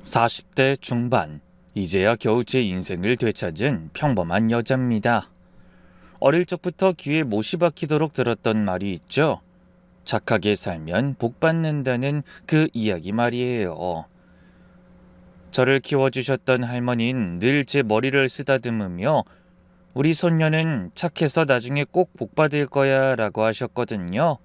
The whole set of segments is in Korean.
40대 중반, 이제야 겨우 제 인생을 되찾은 평범한 여자입니다. 어릴 적부터 귀에 못이 박히도록 들었던 말이 있죠. 착하게 살면 복 받는다는 그 이야기 말이에요. 저를 키워주셨던 할머니는 늘 제 머리를 쓰다듬으며 우리 손녀는 착해서 나중에 꼭 복 받을 거야 라고 하셨거든요.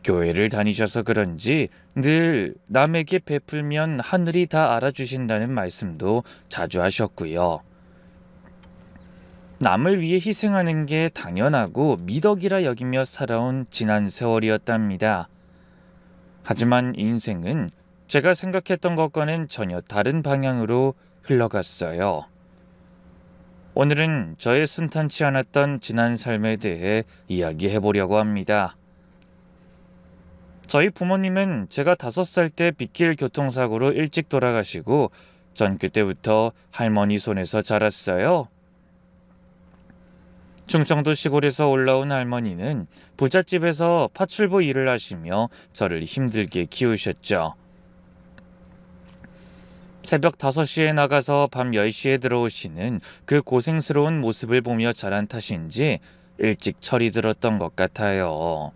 교회를 다니셔서 그런지 늘 남에게 베풀면 하늘이 다 알아주신다는 말씀도 자주 하셨고요. 남을 위해 희생하는 게 당연하고 미덕이라 여기며 살아온 지난 세월이었답니다. 하지만 인생은 제가 생각했던 것과는 전혀 다른 방향으로 흘러갔어요. 오늘은 저의 순탄치 않았던 지난 삶에 대해 이야기해 보려고 합니다. 저희 부모님은 제가 5살 때 빗길 교통사고로 일찍 돌아가시고 전 그때부터 할머니 손에서 자랐어요. 충청도 시골에서 올라온 할머니는 부잣집에서 파출부 일을 하시며 저를 힘들게 키우셨죠. 새벽 5시에 나가서 밤 10시에 들어오시는 그 고생스러운 모습을 보며 자란 탓인지 일찍 철이 들었던 것 같아요.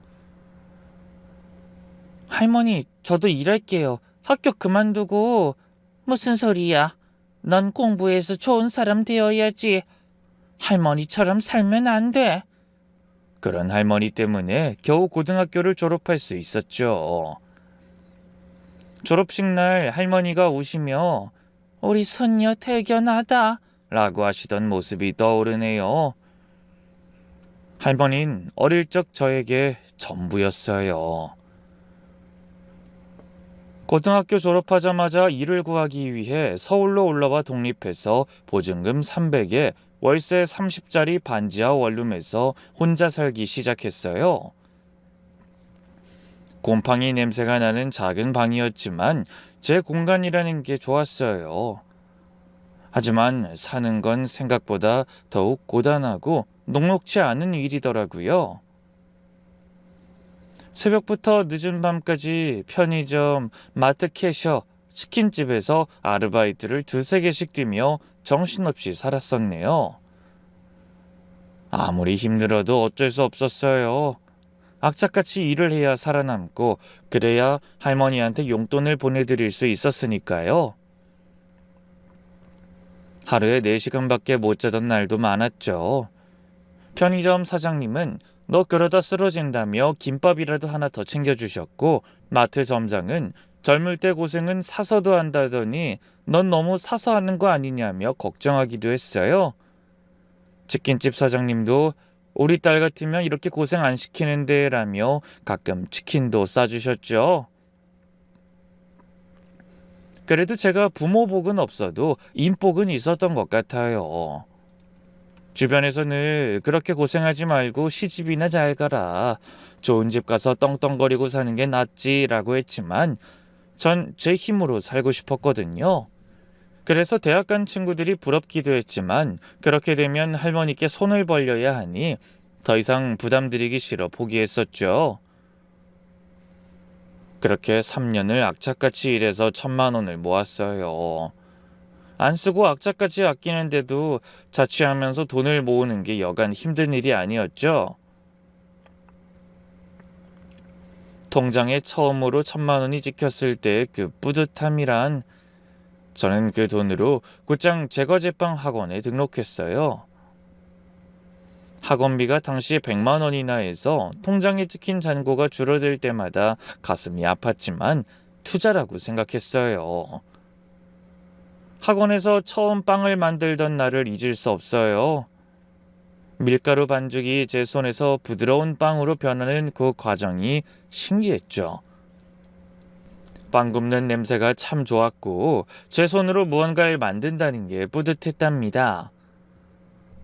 할머니, 저도 일할게요. 학교 그만두고. 무슨 소리야? 넌 공부해서 좋은 사람 되어야지. 할머니처럼 살면 안 돼. 그런 할머니 때문에 겨우 고등학교를 졸업할 수 있었죠. 졸업식 날 할머니가 우시며 우리 손녀 대견하다 라고 하시던 모습이 떠오르네요. 할머니는 어릴 적 저에게 전부였어요. 고등학교 졸업하자마자 일을 구하기 위해 서울로 올라와 독립해서 보증금 300에 월세 30짜리 반지하 원룸에서 혼자 살기 시작했어요. 곰팡이 냄새가 나는 작은 방이었지만 제 공간이라는 게 좋았어요. 하지만 사는 건 생각보다 더욱 고단하고 녹록치 않은 일이더라고요. 새벽부터 늦은 밤까지 편의점, 마트 캐셔, 치킨집에서 아르바이트를 2~3개씩 뛰며 정신없이 살았었네요. 아무리 힘들어도 어쩔 수 없었어요. 악착같이 일을 해야 살아남고 그래야 할머니한테 용돈을 보내드릴 수 있었으니까요. 하루에 4시간밖에 못 자던 날도 많았죠. 편의점 사장님은 너 그러다 쓰러진다며 김밥이라도 하나 더 챙겨주셨고 마트 점장은 젊을 때 고생은 사서도 한다더니 넌 너무 사서 하는 거 아니냐며 걱정하기도 했어요. 치킨집 사장님도 우리 딸 같으면 이렇게 고생 안 시키는데 라며 가끔 치킨도 싸주셨죠. 그래도 제가 부모 복은 없어도 인복은 있었던 것 같아요. 주변에서 늘 그렇게 고생하지 말고 시집이나 잘 가라. 좋은 집 가서 떵떵거리고 사는 게 낫지라고 했지만 전 제 힘으로 살고 싶었거든요. 그래서 대학 간 친구들이 부럽기도 했지만 그렇게 되면 할머니께 손을 벌려야 하니 더 이상 부담드리기 싫어 포기했었죠. 그렇게 3년을 악착같이 일해서 1,000만 원을 모았어요. 안 쓰고 악착같이 아끼는데도 자취하면서 돈을 모으는 게 여간 힘든 일이 아니었죠. 통장에 처음으로 1,000만 원이 찍혔을 때 그 뿌듯함이란 저는 그 돈으로 곧장 제과제빵 학원에 등록했어요. 학원비가 당시 100만 원이나 해서 통장에 찍힌 잔고가 줄어들 때마다 가슴이 아팠지만 투자라고 생각했어요. 학원에서 처음 빵을 만들던 날을 잊을 수 없어요. 밀가루 반죽이 제 손에서 부드러운 빵으로 변하는 그 과정이 신기했죠. 빵 굽는 냄새가 참 좋았고 제 손으로 무언가를 만든다는 게 뿌듯했답니다.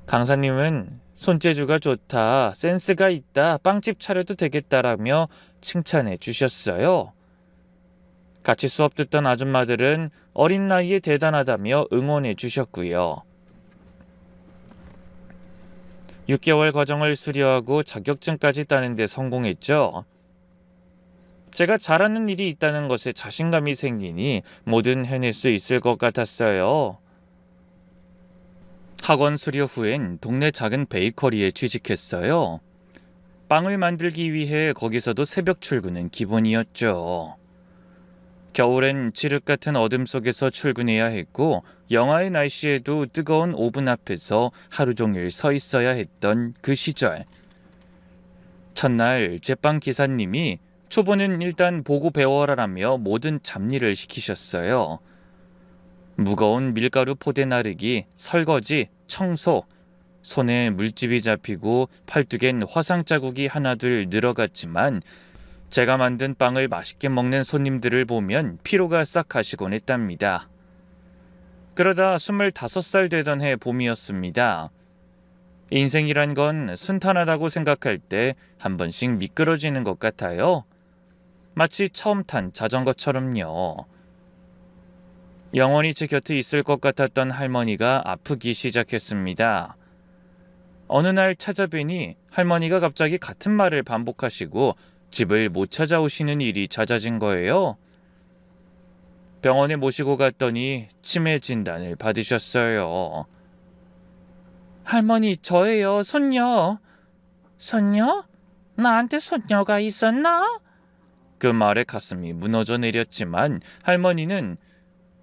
강사님은 손재주가 좋다, 센스가 있다, 빵집 차려도 되겠다라며 칭찬해 주셨어요. 같이 수업 듣던 아줌마들은 어린 나이에 대단하다며 응원해 주셨고요. 6개월 과정을 수료하고 자격증까지 따는 데 성공했죠. 제가 잘하는 일이 있다는 것에 자신감이 생기니 뭐든 해낼 수 있을 것 같았어요. 학원 수료 후엔 동네 작은 베이커리에 취직했어요. 빵을 만들기 위해 거기서도 새벽 출근은 기본이었죠. 겨울엔 칠흑 같은 어둠 속에서 출근해야 했고 영하의 날씨에도 뜨거운 오븐 앞에서 하루 종일 서 있어야 했던 그 시절. 첫날 제빵 기사님이 초보는 일단 보고 배워라라며 모든 잡일을 시키셨어요. 무거운 밀가루 포대 나르기, 설거지, 청소, 손에 물집이 잡히고 팔뚝엔 화상 자국이 하나둘 늘어갔지만 제가 만든 빵을 맛있게 먹는 손님들을 보면 피로가 싹 가시곤 했답니다. 그러다 25살 되던 해 봄이었습니다. 인생이란 건 순탄하다고 생각할 때 한 번씩 미끄러지는 것 같아요. 마치 처음 탄 자전거처럼요. 영원히 제 곁에 있을 것 같았던 할머니가 아프기 시작했습니다. 어느 날 찾아뵈니 할머니가 갑자기 같은 말을 반복하시고 집을 못 찾아오시는 일이 잦아진 거예요. 병원에 모시고 갔더니 치매 진단을 받으셨어요. 할머니, 저예요, 손녀. 손녀? 나한테 손녀가 있었나? 그 말에 가슴이 무너져 내렸지만 할머니는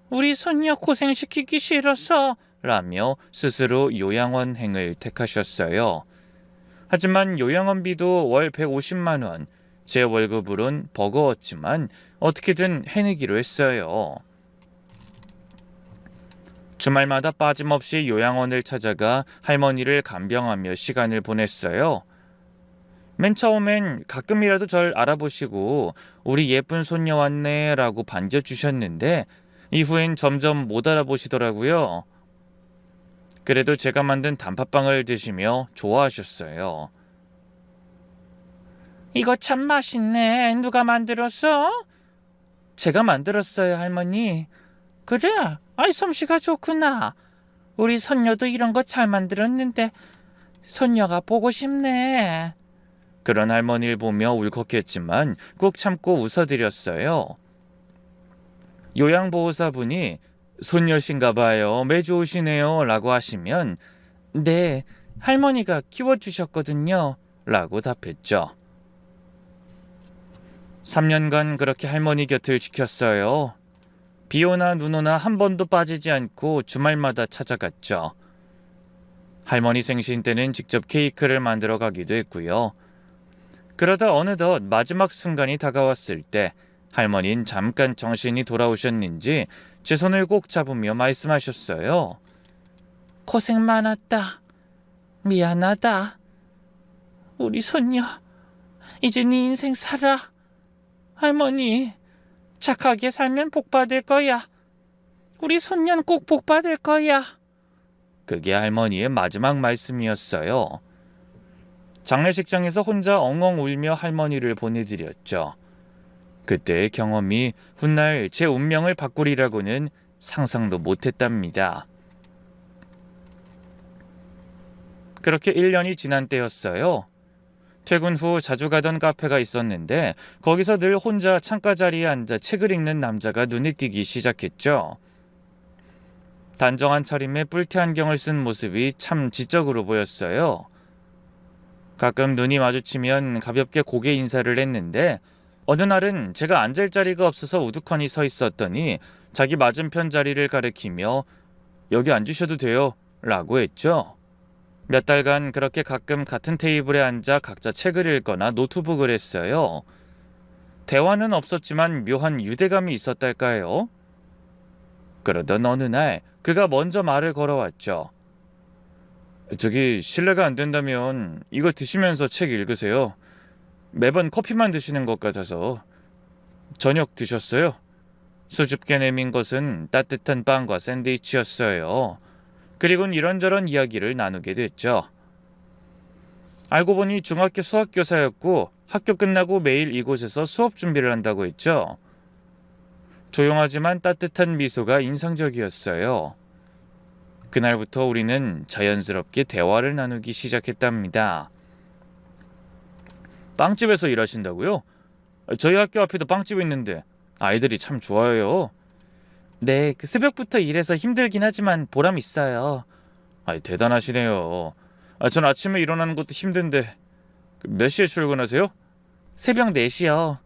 우리 손녀 고생시키기 싫어서 라며 스스로 요양원행을 택하셨어요. 하지만 요양원비도 월 150만 원, 제 월급으론 버거웠지만 어떻게든 해내기로 했어요. 주말마다 빠짐없이 요양원을 찾아가 할머니를 간병하며 시간을 보냈어요. 맨 처음엔 가끔이라도 절 알아보시고 우리 예쁜 손녀 왔네 라고 반겨주셨는데 이후엔 점점 못 알아보시더라고요. 그래도 제가 만든 단팥빵을 드시며 좋아하셨어요. 이거 참 맛있네. 누가 만들었어? 제가 만들었어요, 할머니. 그래? 아이, 솜씨가 좋구나. 우리 손녀도 이런 거 잘 만들었는데 손녀가 보고 싶네. 그런 할머니를 보며 울컥했지만 꾹 참고 웃어드렸어요. 요양보호사분이 손녀신가 봐요. 매주 오시네요. 라고 하시면 네, 할머니가 키워주셨거든요. 라고 답했죠. 3년간 그렇게 할머니 곁을 지켰어요. 비오나 눈오나 한 번도 빠지지 않고 주말마다 찾아갔죠. 할머니 생신 때는 직접 케이크를 만들어 가기도 했고요. 그러다 어느덧 마지막 순간이 다가왔을 때 할머니는 잠깐 정신이 돌아오셨는지 제 손을 꼭 잡으며 말씀하셨어요. 고생 많았다. 미안하다. 우리 손녀, 이제 네 인생 살아. 할머니, 착하게 살면 복 받을 거야. 우리 손녀는 꼭 복 받을 거야. 그게 할머니의 마지막 말씀이었어요. 장례식장에서 혼자 엉엉 울며 할머니를 보내드렸죠. 그때의 경험이 훗날 제 운명을 바꾸리라고는 상상도 못했답니다. 그렇게 1년이 지난 때였어요. 퇴근 후 자주 가던 카페가 있었는데 거기서 늘 혼자 창가 자리에 앉아 책을 읽는 남자가 눈에 띄기 시작했죠. 단정한 차림에 뿔테 안경을 쓴 모습이 참 지적으로 보였어요. 가끔 눈이 마주치면 가볍게 고개 인사를 했는데 어느 날은 제가 앉을 자리가 없어서 우두커니 서 있었더니 자기 맞은편 자리를 가리키며 여기 앉으셔도 돼요 라고 했죠. 몇 달간 그렇게 가끔 같은 테이블에 앉아 각자 책을 읽거나 노트북을 했어요. 대화는 없었지만 묘한 유대감이 있었달까요? 그러던 어느 날 그가 먼저 말을 걸어왔죠. 저기 실례가 안 된다면 이거 드시면서 책 읽으세요. 매번 커피만 드시는 것 같아서. 저녁 드셨어요? 수줍게 내민 것은 따뜻한 빵과 샌드위치였어요. 그리고는 이런저런 이야기를 나누게 됐죠. 알고 보니 중학교 수학교사였고 학교 끝나고 매일 이곳에서 수업 준비를 한다고 했죠. 조용하지만 따뜻한 미소가 인상적이었어요. 그날부터 우리는 자연스럽게 대화를 나누기 시작했답니다. 빵집에서 일하신다고요? 저희 학교 앞에도 빵집 있는데 아이들이 참 좋아해요. 네, 그 새벽부터 일해서 힘들긴 하지만 보람 있어요. 대단하시네요. 전 아침에 일어나는 것도 힘든데 몇 시에 출근하세요? 새벽 4시요.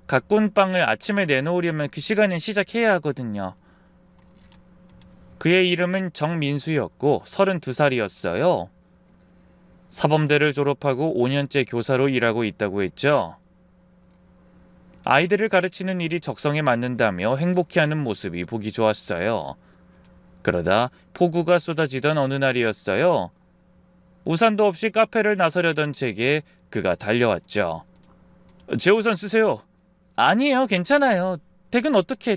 가꾼 빵을 아침에 내놓으려면 그 시간엔 시작해야 하거든요. 그의 이름은 정민수였고 32살이었어요. 사범대를 졸업하고 5년째 교사로 일하고 있다고 했죠. 아이들을 가르치는 일이 적성에 맞는다며 행복해하는 모습이 보기 좋았어요. 그러다 폭우가 쏟아지던 어느 날이었어요. 우산도 없이 카페를 나서려던 제게 그가 달려왔죠. 제 우산 쓰세요. 아니에요, 괜찮아요. 댁은 어떻게...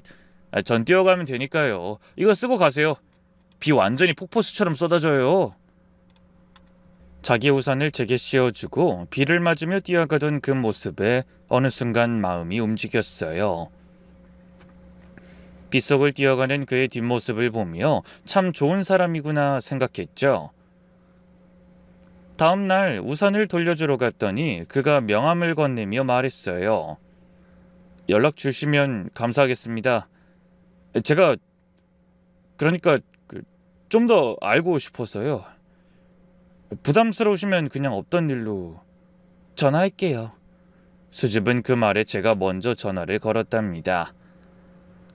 전 뛰어가면 되니까요. 이거 쓰고 가세요. 비 완전히 폭포수처럼 쏟아져요. 자기 우산을 제게 씌워주고 비를 맞으며 뛰어가던 그 모습에 어느 순간 마음이 움직였어요. 빗속을 뛰어가는 그의 뒷모습을 보며 참 좋은 사람이구나 생각했죠. 다음 날 우산을 돌려주러 갔더니 그가 명함을 건네며 말했어요. 연락 주시면 감사하겠습니다. 제가 그러니까 좀 더 알고 싶어서요. 부담스러우시면 그냥 없던 일로 전화할게요. 수줍은 그 말에 제가 먼저 전화를 걸었답니다.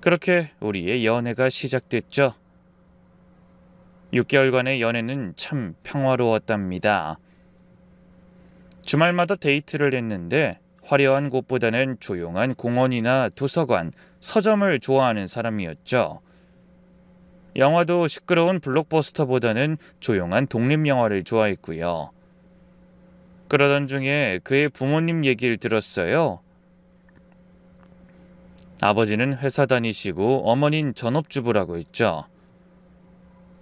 그렇게 우리의 연애가 시작됐죠. 6개월간의 연애는 참 평화로웠답니다. 주말마다 데이트를 했는데 화려한 곳보다는 조용한 공원이나 도서관, 서점을 좋아하는 사람이었죠. 영화도 시끄러운 블록버스터보다는 조용한 독립영화를 좋아했고요. 그러던 중에 그의 부모님 얘기를 들었어요. 아버지는 회사 다니시고 어머니는 전업주부라고 했죠.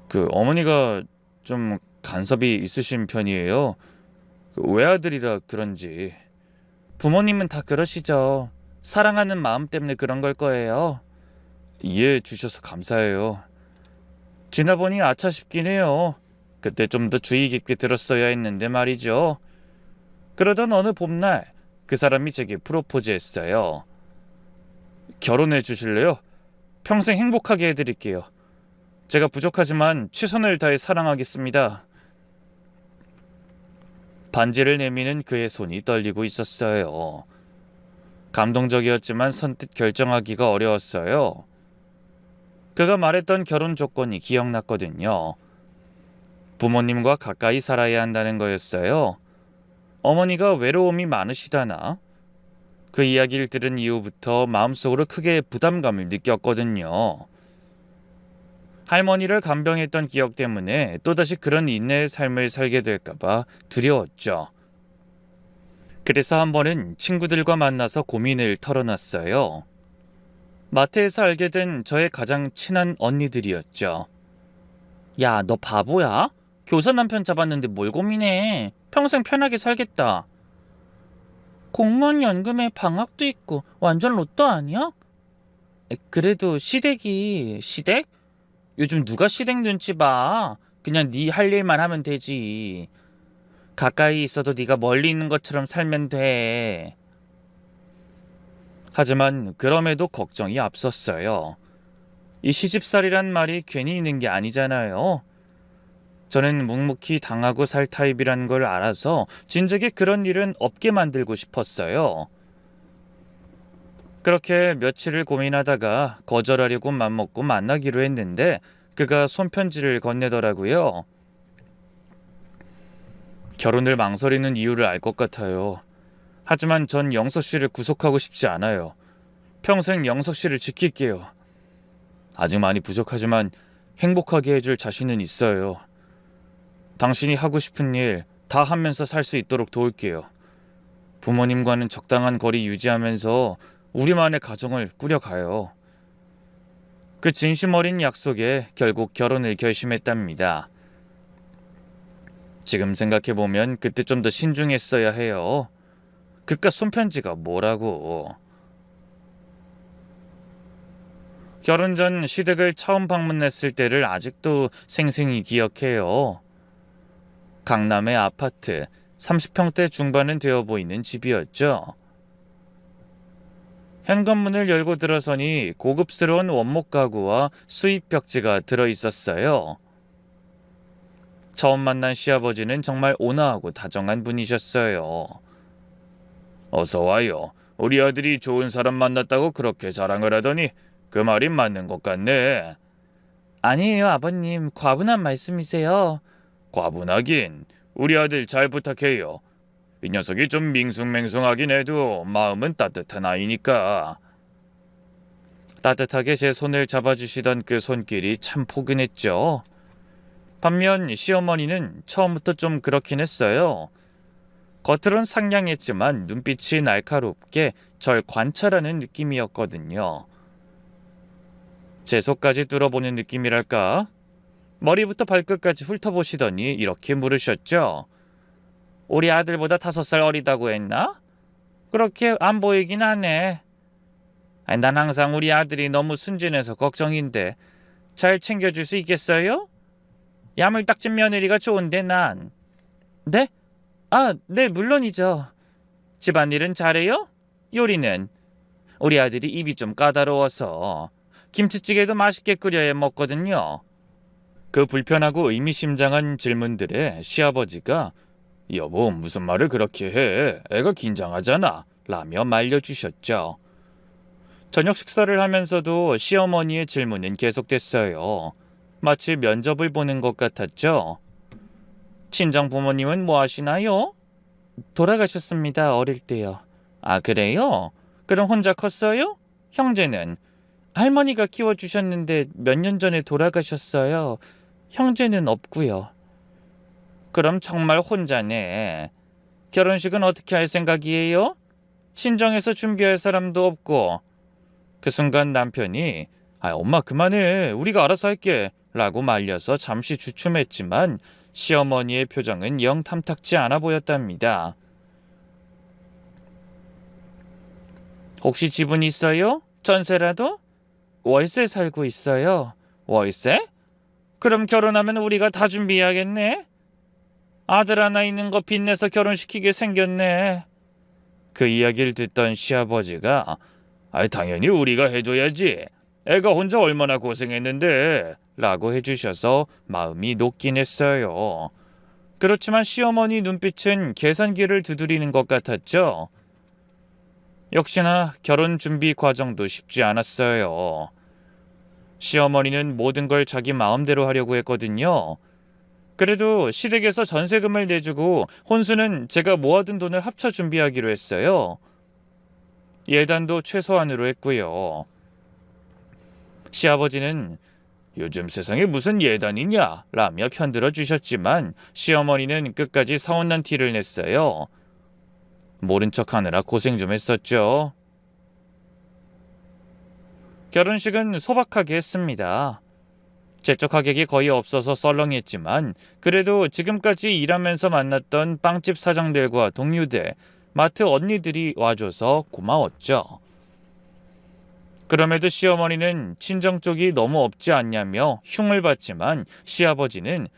그 어머니가 좀 간섭이 있으신 편이에요. 외아들이라 그런지. 부모님은 다 그러시죠. 사랑하는 마음 때문에 그런 걸 거예요. 이해해 주셔서 감사해요. 지나보니 아차 싶긴 해요. 그때 좀 더 주의 깊게 들었어야 했는데 말이죠. 그러던 어느 봄날 그 사람이 제게 프로포즈했어요. 결혼해 주실래요? 평생 행복하게 해드릴게요. 제가 부족하지만 최선을 다해 사랑하겠습니다. 반지를 내미는 그의 손이 떨리고 있었어요. 감동적이었지만 선뜻 결정하기가 어려웠어요. 그가 말했던 결혼 조건이 기억났거든요. 부모님과 가까이 살아야 한다는 거였어요. 어머니가 외로움이 많으시다나? 그 이야기를 들은 이후부터 마음속으로 크게 부담감을 느꼈거든요. 할머니를 간병했던 기억 때문에 또다시 그런 인내의 삶을 살게 될까봐 두려웠죠. 그래서 한 번은 친구들과 만나서 고민을 털어놨어요. 마트에서 알게 된 저의 가장 친한 언니들이었죠. 야, 너 바보야? 교사 남편 잡았는데 뭘 고민해? 평생 편하게 살겠다. 공무원 연금에 방학도 있고 완전 로또 아니야? 그래도 시댁? 요즘 누가 시댁 눈치 봐? 그냥 네 할 일만 하면 되지. 가까이 있어도 네가 멀리 있는 것처럼 살면 돼. 하지만 그럼에도 걱정이 앞섰어요. 이 시집살이란 말이 괜히 있는 게 아니잖아요. 저는 묵묵히 당하고 살 타입이란 걸 알아서 진즉에 그런 일은 없게 만들고 싶었어요. 그렇게 며칠을 고민하다가 거절하려고 맘먹고 만나기로 했는데 그가 손편지를 건네더라고요. 결혼을 망설이는 이유를 알 것 같아요. 하지만 전 영석 씨를 구속하고 싶지 않아요. 평생 영석 씨를 지킬게요. 아직 많이 부족하지만 행복하게 해줄 자신은 있어요. 당신이 하고 싶은 일 다 하면서 살 수 있도록 도울게요. 부모님과는 적당한 거리 유지하면서 우리만의 가정을 꾸려가요. 그 진심 어린 약속에 결국 결혼을 결심했답니다. 지금 생각해보면 그때 좀 더 신중했어야 해요. 그깟 손편지가 뭐라고. 결혼 전 시댁을 처음 방문했을 때를 아직도 생생히 기억해요. 강남의 아파트, 30평대 중반은 되어 보이는 집이었죠. 현관문을 열고 들어서니 고급스러운 원목 가구와 수입 벽지가 들어있었어요. 처음 만난 시아버지는 정말 온화하고 다정한 분이셨어요. 어서 와요. 우리 아들이 좋은 사람 만났다고 그렇게 자랑을 하더니 그 말이 맞는 것 같네. 아니에요, 아버님. 과분한 말씀이세요. 과분하긴. 우리 아들 잘 부탁해요. 이 녀석이 좀 밍숭맹숭하긴 해도 마음은 따뜻한 아이니까. 따뜻하게 제 손을 잡아주시던 그 손길이 참 포근했죠. 반면 시어머니는 처음부터 좀 그렇긴 했어요. 겉으론 상냥했지만 눈빛이 날카롭게 절 관찰하는 느낌이었거든요. 제 속까지 뚫어보는 느낌이랄까? 머리부터 발끝까지 훑어보시더니 이렇게 물으셨죠. 우리 아들보다 5살 어리다고 했나? 그렇게 안 보이긴 하네. 난 항상 우리 아들이 너무 순진해서 걱정인데 잘 챙겨줄 수 있겠어요? 야물딱진 며느리가 좋은데 난. 네? 네, 물론이죠. 집안일은 잘해요? 요리는? 우리 아들이 입이 좀 까다로워서 김치찌개도 맛있게 끓여야 먹거든요. 그 불편하고 의미심장한 질문들에 시아버지가 여보 무슨 말을 그렇게 해? 애가 긴장하잖아. 라며 말려주셨죠. 저녁 식사를 하면서도 시어머니의 질문은 계속됐어요. 마치 면접을 보는 것 같았죠. 친정 부모님은 뭐 하시나요? 돌아가셨습니다. 어릴 때요. 아, 그래요? 그럼 혼자 컸어요? 형제는? 할머니가 키워주셨는데 몇 년 전에 돌아가셨어요. 형제는 없고요. 그럼 정말 혼자네. 결혼식은 어떻게 할 생각이에요? 친정에서 준비할 사람도 없고. 그 순간 남편이 엄마 그만해. 우리가 알아서 할게. 라고 말려서 잠시 주춤했지만 시어머니의 표정은 영 탐탁지 않아 보였답니다. 혹시 집은 있어요? 전세라도? 월세 살고 있어요. 월세? 그럼 결혼하면 우리가 다 준비해야겠네. 아들 하나 있는 거 빚내서 결혼시키게 생겼네. 그 이야기를 듣던 시아버지가 당연히 우리가 해줘야지. 애가 혼자 얼마나 고생했는데 라고 해주셔서 마음이 녹긴 했어요. 그렇지만 시어머니 눈빛은 계산기를 두드리는 것 같았죠. 역시나 결혼 준비 과정도 쉽지 않았어요. 시어머니는 모든 걸 자기 마음대로 하려고 했거든요. 그래도 시댁에서 전세금을 내주고 혼수는 제가 모아둔 돈을 합쳐 준비하기로 했어요. 예단도 최소한으로 했고요. 시아버지는 요즘 세상에 무슨 예단이냐 라며 편들어 주셨지만 시어머니는 끝까지 서운한 티를 냈어요. 모른 척하느라 고생 좀 했었죠. 결혼식은 소박하게 했습니다. 제쪽 하객이 거의 없어서 썰렁했지만 그래도 지금까지 일하면서 만났던 빵집 사장들과 동료들, 마트 언니들이 와줘서 고마웠죠. 그럼에도 시어머니는 친정 쪽이 너무 없지 않냐며 흉을 봤지만 시아버지는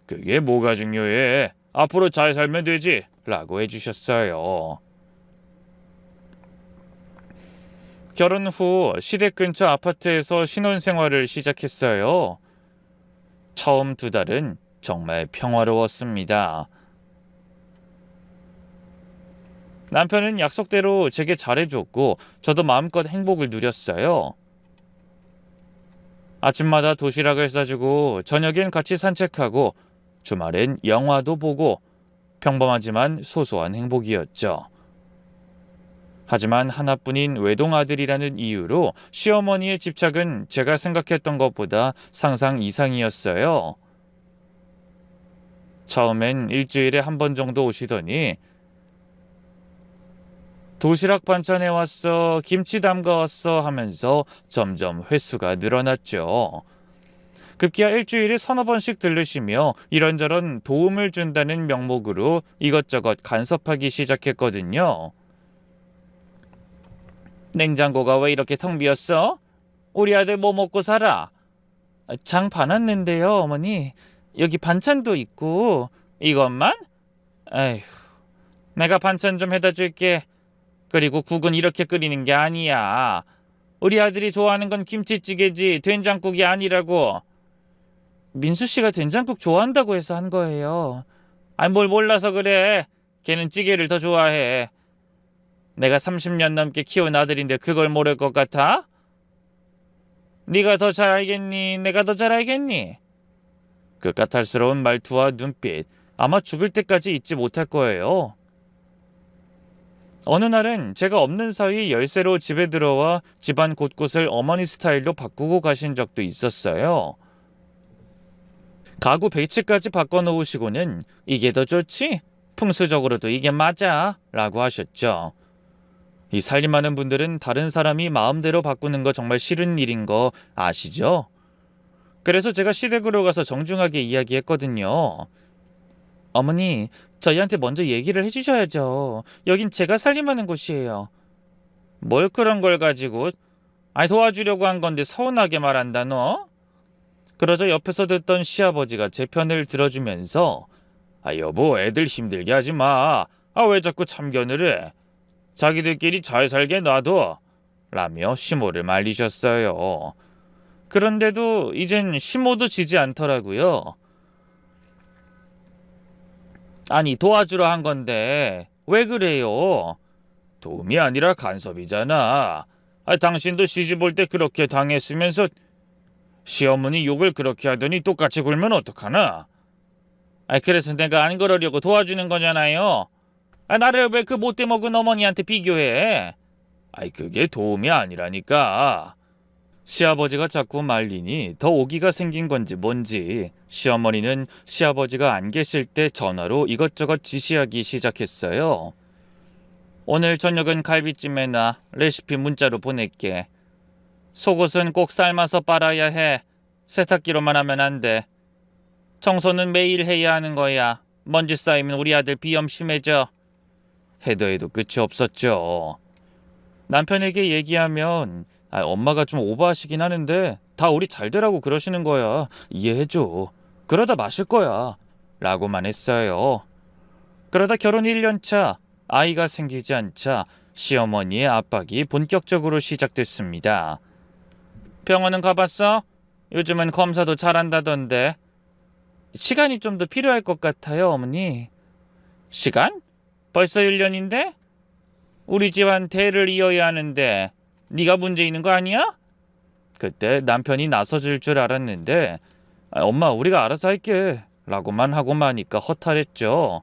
그게 뭐가 중요해. 앞으로 잘 살면 되지 라고 해주셨어요. 결혼 후 시댁 근처 아파트에서 신혼생활을 시작했어요. 처음 2달은 정말 평화로웠습니다. 남편은 약속대로 제게 잘해줬고 저도 마음껏 행복을 누렸어요. 아침마다 도시락을 싸주고 저녁엔 같이 산책하고 주말엔 영화도 보고 평범하지만 소소한 행복이었죠. 하지만 하나뿐인 외동아들이라는 이유로 시어머니의 집착은 제가 생각했던 것보다 상상 이상이었어요. 처음엔 일주일에 1번 정도 오시더니 도시락 반찬 해왔어, 김치 담가왔어 하면서 점점 횟수가 늘어났죠. 급기야 일주일에 3~4번씩 들르시며 이런저런 도움을 준다는 명목으로 이것저것 간섭하기 시작했거든요. 냉장고가 왜 이렇게 텅 비었어? 우리 아들 뭐 먹고 살아? 장 봐놨는데요, 어머니. 여기 반찬도 있고. 이것만? 에휴, 내가 반찬 좀 해다 줄게. 그리고 국은 이렇게 끓이는 게 아니야. 우리 아들이 좋아하는 건 김치찌개지 된장국이 아니라고. 민수 씨가 된장국 좋아한다고 해서 한 거예요. 아니 뭘 몰라서 그래. 걔는 찌개를 더 좋아해. 내가 30년 넘게 키운 아들인데 그걸 모를 것 같아? 네가 더 잘 알겠니? 내가 더 잘 알겠니? 그 까탈스러운 말투와 눈빛, 아마 죽을 때까지 잊지 못할 거예요. 어느 날은 제가 없는 사이 열쇠로 집에 들어와 집안 곳곳을 어머니 스타일로 바꾸고 가신 적도 있었어요. 가구 배치까지 바꿔놓으시고는 이게 더 좋지? 풍수적으로도 이게 맞아 라고 하셨죠. 이 살림하는 분들은 다른 사람이 마음대로 바꾸는 거 정말 싫은 일인 거 아시죠? 그래서 제가 시댁으로 가서 정중하게 이야기했거든요. 어머니, 저희한테 먼저 얘기를 해주셔야죠. 여긴 제가 살림하는 곳이에요. 뭘 그런 걸 가지고? 아니 도와주려고 한 건데 서운하게 말한다 너? 그러자 옆에서 듣던 시아버지가 제 편을 들어주면서 여보 애들 힘들게 하지 마. 왜 자꾸 참견을 해? 자기들끼리 잘 살게 놔둬. 라며 시모를 말리셨어요. 그런데도 이젠 시모도 지지 않더라고요. 아니 도와주러 한 건데 왜 그래요? 도움이 아니라 간섭이잖아. 당신도 시집 올 때 그렇게 당했으면서 시어머니 욕을 그렇게 하더니 똑같이 굴면 어떡하나? 그래서 내가 안 그러려고 도와주는 거잖아요. 나를 왜 그 못돼 먹은 어머니한테 비교해? 그게 도움이 아니라니까. 시아버지가 자꾸 말리니 더 오기가 생긴 건지 뭔지 시어머니는 시아버지가 안 계실 때 전화로 이것저것 지시하기 시작했어요. 오늘 저녁은 갈비찜 해놔. 레시피 문자로 보낼게. 속옷은 꼭 삶아서 빨아야 해. 세탁기로만 하면 안 돼. 청소는 매일 해야 하는 거야. 먼지 쌓이면 우리 아들 비염 심해져. 해도 끝이 없었죠. 남편에게 얘기하면 엄마가 좀 오버하시긴 하는데 다 우리 잘 되라고 그러시는 거야. 이해해줘. 그러다 마실 거야. 라고만 했어요. 그러다 결혼 1년 차 아이가 생기지 않자 시어머니의 압박이 본격적으로 시작됐습니다. 병원은 가봤어? 요즘은 검사도 잘한다던데. 시간이 좀 더 필요할 것 같아요, 어머니. 시간? 벌써 1년인데? 우리 집안 대를 이어야 하는데 네가 문제 있는 거 아니야? 그때 남편이 나서줄 줄 알았는데 엄마 우리가 알아서 할게 라고만 하고 마니까 허탈했죠.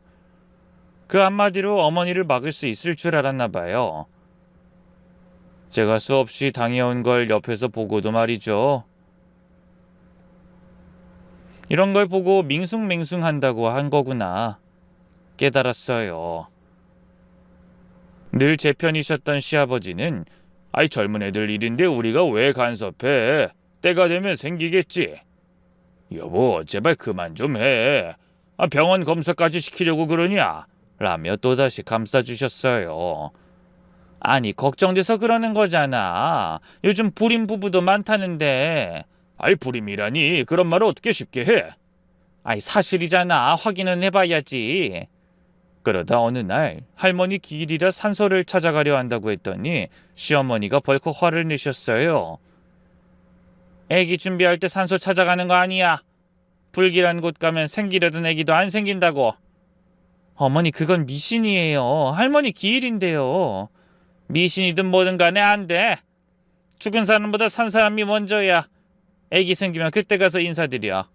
그 한마디로 어머니를 막을 수 있을 줄 알았나 봐요. 제가 수없이 당해온 걸 옆에서 보고도 말이죠. 이런 걸 보고 밍숭맹숭한다고 한 거구나 깨달았어요. 늘 제 편이셨던 시아버지는 젊은 애들 일인데 우리가 왜 간섭해? 때가 되면 생기겠지. 여보 제발 그만 좀 해. 병원 검사까지 시키려고 그러냐? 라며 또다시 감싸주셨어요. 아니 걱정돼서 그러는 거잖아. 요즘 불임 부부도 많다는데. 불임이라니 그런 말을 어떻게 쉽게 해? 사실이잖아. 확인은 해봐야지. 그러다 어느 날 할머니 기일이라 산소를 찾아가려 한다고 했더니 시어머니가 벌컥 화를 내셨어요. 애기 준비할 때 산소 찾아가는 거 아니야. 불길한 곳 가면 생기려던 애기도 안 생긴다고. 어머니 그건 미신이에요. 할머니 기일인데요. 미신이든 뭐든 간에 안 돼. 죽은 사람보다 산 사람이 먼저야. 애기 생기면 그때 가서 인사드려.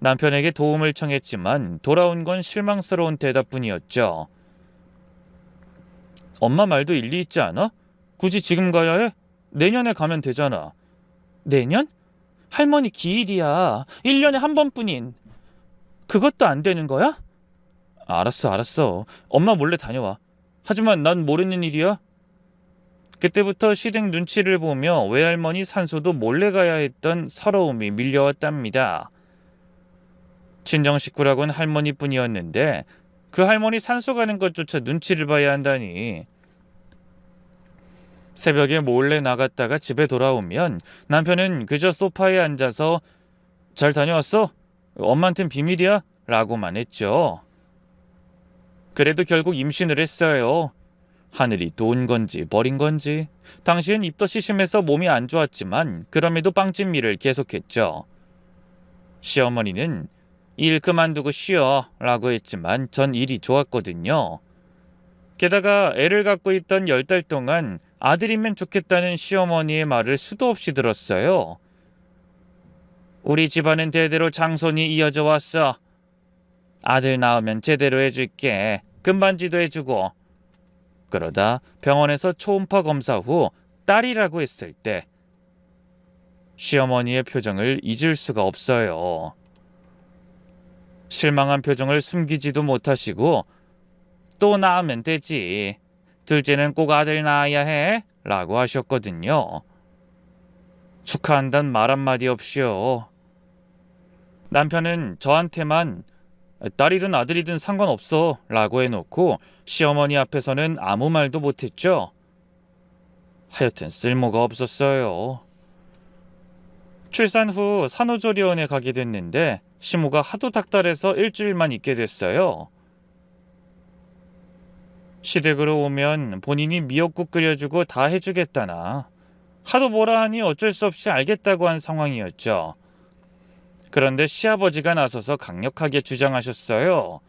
남편에게 도움을 청했지만 돌아온 건 실망스러운 대답뿐이었죠. 엄마 말도 일리 있지 않아? 굳이 지금 가야 해? 내년에 가면 되잖아. 내년? 할머니 기일이야. 1년에 한 번뿐인. 그것도 안 되는 거야? 알았어. 엄마 몰래 다녀와. 하지만 난 모르는 일이야. 그때부터 시댁 눈치를 보며 외할머니 산소도 몰래 가야 했던 서러움이 밀려왔답니다. 친정 식구라곤 할머니뿐이었는데 그 할머니 산소 가는 것조차 눈치를 봐야 한다니. 새벽에 몰래 나갔다가 집에 돌아오면 남편은 그저 소파에 앉아서 잘 다녀왔어? 엄마한텐 비밀이야? 라고만 했죠. 그래도 결국 임신을 했어요. 하늘이 도운 건지 버린 건지 당시엔 입도 시심해서 몸이 안 좋았지만 그럼에도 빵집일을 계속했죠. 시어머니는 일 그만두고 쉬어 라고 했지만 전 일이 좋았거든요. 게다가 애를 갖고 있던 10달 동안 아들이면 좋겠다는 시어머니의 말을 수도 없이 들었어요. 우리 집안은 대대로 장손이 이어져 왔어. 아들 낳으면 제대로 해줄게. 금반지도 해주고. 그러다 병원에서 초음파 검사 후 딸이라고 했을 때 시어머니의 표정을 잊을 수가 없어요. 실망한 표정을 숨기지도 못하시고 또 낳으면 되지. 둘째는 꼭 아들 낳아야 해. 라고 하셨거든요. 축하한단 말 한마디 없이요. 남편은 저한테만 딸이든 아들이든 상관없어 라고 해놓고 시어머니 앞에서는 아무 말도 못했죠. 하여튼 쓸모가 없었어요. 출산 후 산후조리원에 가게 됐는데 시모가 하도 닥달해서 일주일만 있게 됐어요. 시댁으로 오면 본인이 미역국 끓여주고 다 해주겠다나 하도 뭐라 하니 어쩔 수 없이 알겠다고 한 상황이었죠. 그런데 시아버지가 나서서 강력하게 주장하셨어요.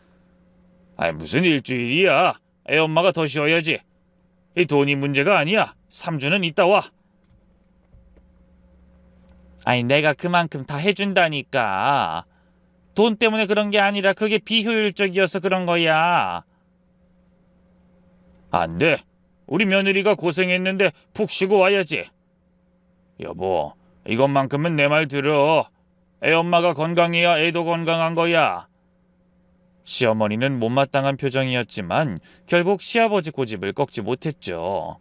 무슨 일주일이야. 애 엄마가 더 쉬어야지. 이 돈이 문제가 아니야. 3주는 있다 와. 내가 그만큼 다 해준다니까. 돈 때문에 그런 게 아니라 그게 비효율적이어서 그런 거야. 안 돼. 우리 며느리가 고생했는데 푹 쉬고 와야지. 여보, 이것만큼은 내 말 들어. 애 엄마가 건강해야 애도 건강한 거야. 시어머니는 못마땅한 표정이었지만 결국 시아버지 고집을 꺾지 못했죠.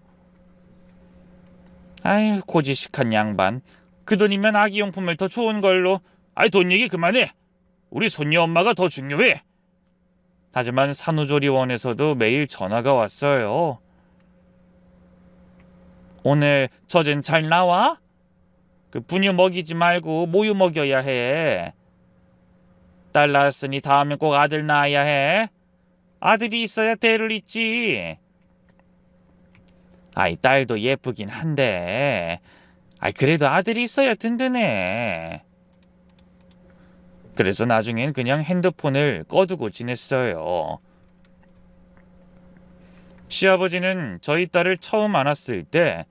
아유, 고지식한 양반. 그 돈이면 아기용품을 더 좋은 걸로. 돈 얘기 그만해. 우리 손녀 엄마가 더 중요해. 하지만 산후조리원에서도 매일 전화가 왔어요. 오늘 젖은 잘 나와? 그 분유 먹이지 말고 모유 먹여야 해. 딸 낳았으니 다음엔 꼭 아들 낳아야 해. 아들이 있어야 대를 잇지. 딸도 예쁘긴 한데 그래도 아들이 있어야 든든해. 그래서 나중엔 그냥 핸드폰을 꺼두고 지냈어요. 시아버지는 저희 딸을 처음 안았을 때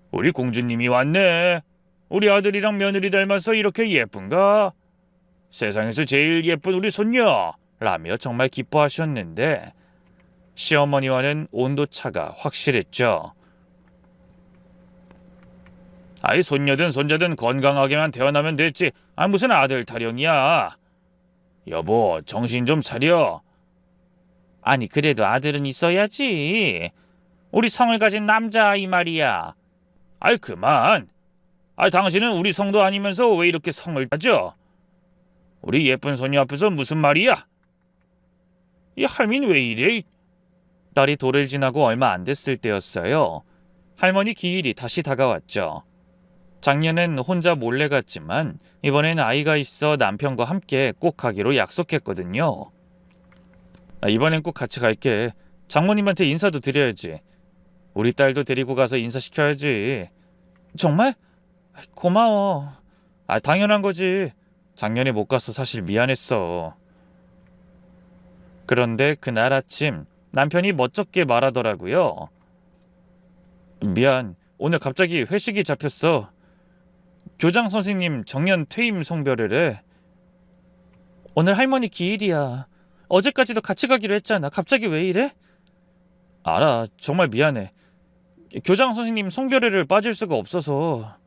우리 공주님이 왔네. 우리 아들이랑 며느리 닮아서 이렇게 예쁜가? 세상에서 제일 예쁜 우리 손녀! 라며 정말 기뻐하셨는데 시어머니와는 온도차가 확실했죠. 손녀든 손자든 건강하게만 태어나면 됐지. 무슨 아들 타령이야. 여보, 정신 좀 차려. 그래도 아들은 있어야지. 우리 성을 가진 남자아이 말이야. 그만. 당신은 우리 성도 아니면서 왜 이렇게 성을 가져? 우리 예쁜 손녀 앞에서 무슨 말이야? 이 할머니는 왜 이래? 딸이 돌을 지나고 얼마 안 됐을 때였어요. 할머니 기일이 다시 다가왔죠. 작년엔 혼자 몰래 갔지만 이번엔 아이가 있어 남편과 함께 꼭 가기로 약속했거든요. 이번엔 꼭 같이 갈게. 장모님한테 인사도 드려야지. 우리 딸도 데리고 가서 인사시켜야지. 정말? 고마워. 당연한 거지. 작년에 못 가서 사실 미안했어. 그런데 그날 아침 남편이 멋쩍게 말하더라고요. 미안. 오늘 갑자기 회식이 잡혔어. 교장 선생님 정년 퇴임 송별회래. 오늘 할머니 기일이야. 어제까지도 같이 가기로 했잖아. 갑자기 왜 이래? 알아. 정말 미안해. 교장 선생님 송별회를 빠질 수가 없어서.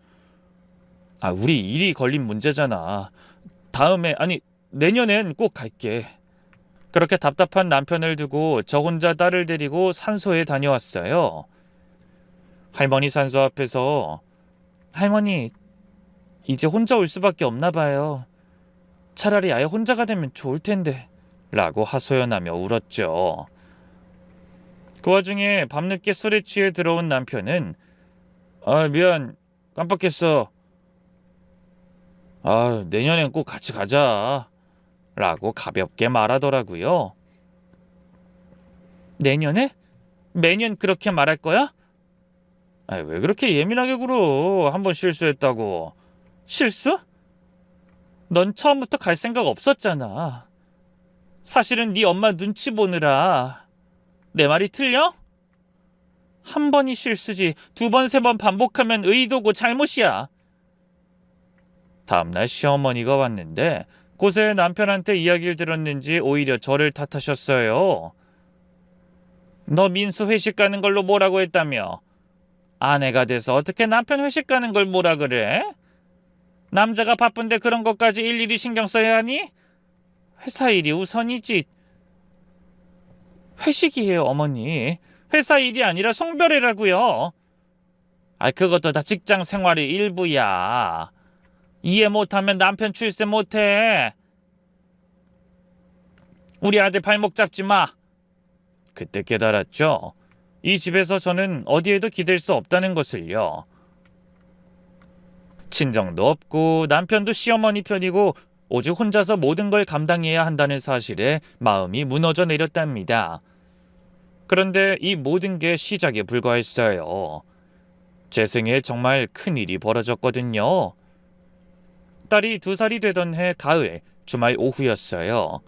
우리 일이 걸린 문제잖아. 다음에, 내년엔 꼭 갈게. 그렇게 답답한 남편을 두고 저 혼자 딸을 데리고 산소에 다녀왔어요. 할머니 산소 앞에서 할머니, 이제 혼자 올 수밖에 없나 봐요. 차라리 아예 혼자가 되면 좋을 텐데 라고 하소연하며 울었죠. 그 와중에 밤늦게 술에 취해 들어온 남편은 미안, 깜빡했어. 내년엔 꼭 같이 가자 라고 가볍게 말하더라고요. 내년에? 매년 그렇게 말할 거야? 아이, 왜 그렇게 예민하게 굴어? 한번 실수했다고. 실수? 넌 처음부터 갈 생각 없었잖아. 사실은 네 엄마 눈치 보느라. 내 말이 틀려? 한 번이 실수지 2번, 3번 반복하면 의도고 잘못이야. 다음날 시어머니가 왔는데 고세 남편한테 이야기를 들었는지 오히려 저를 탓하셨어요. 너 민수 회식 가는 걸로 뭐라고 했다며? 아내가 돼서 어떻게 남편 회식 가는 걸 뭐라 그래? 남자가 바쁜데 그런 것까지 일일이 신경 써야 하니? 회사 일이 우선이지. 회식이에요, 어머니. 회사 일이 아니라 송별회라고요. 그것도 다 직장 생활의 일부야. 이해 못하면 남편 출세 못해. 우리 아들 발목 잡지 마. 그때 깨달았죠. 이 집에서 저는 어디에도 기댈 수 없다는 것을요. 친정도 없고 남편도 시어머니 편이고 오직 혼자서 모든 걸 감당해야 한다는 사실에 마음이 무너져 내렸답니다. 그런데 이 모든 게 시작에 불과했어요. 제 생에 정말 큰일이 벌어졌거든요. 딸이 2살이 되던 해 가을 주말 오후였어요.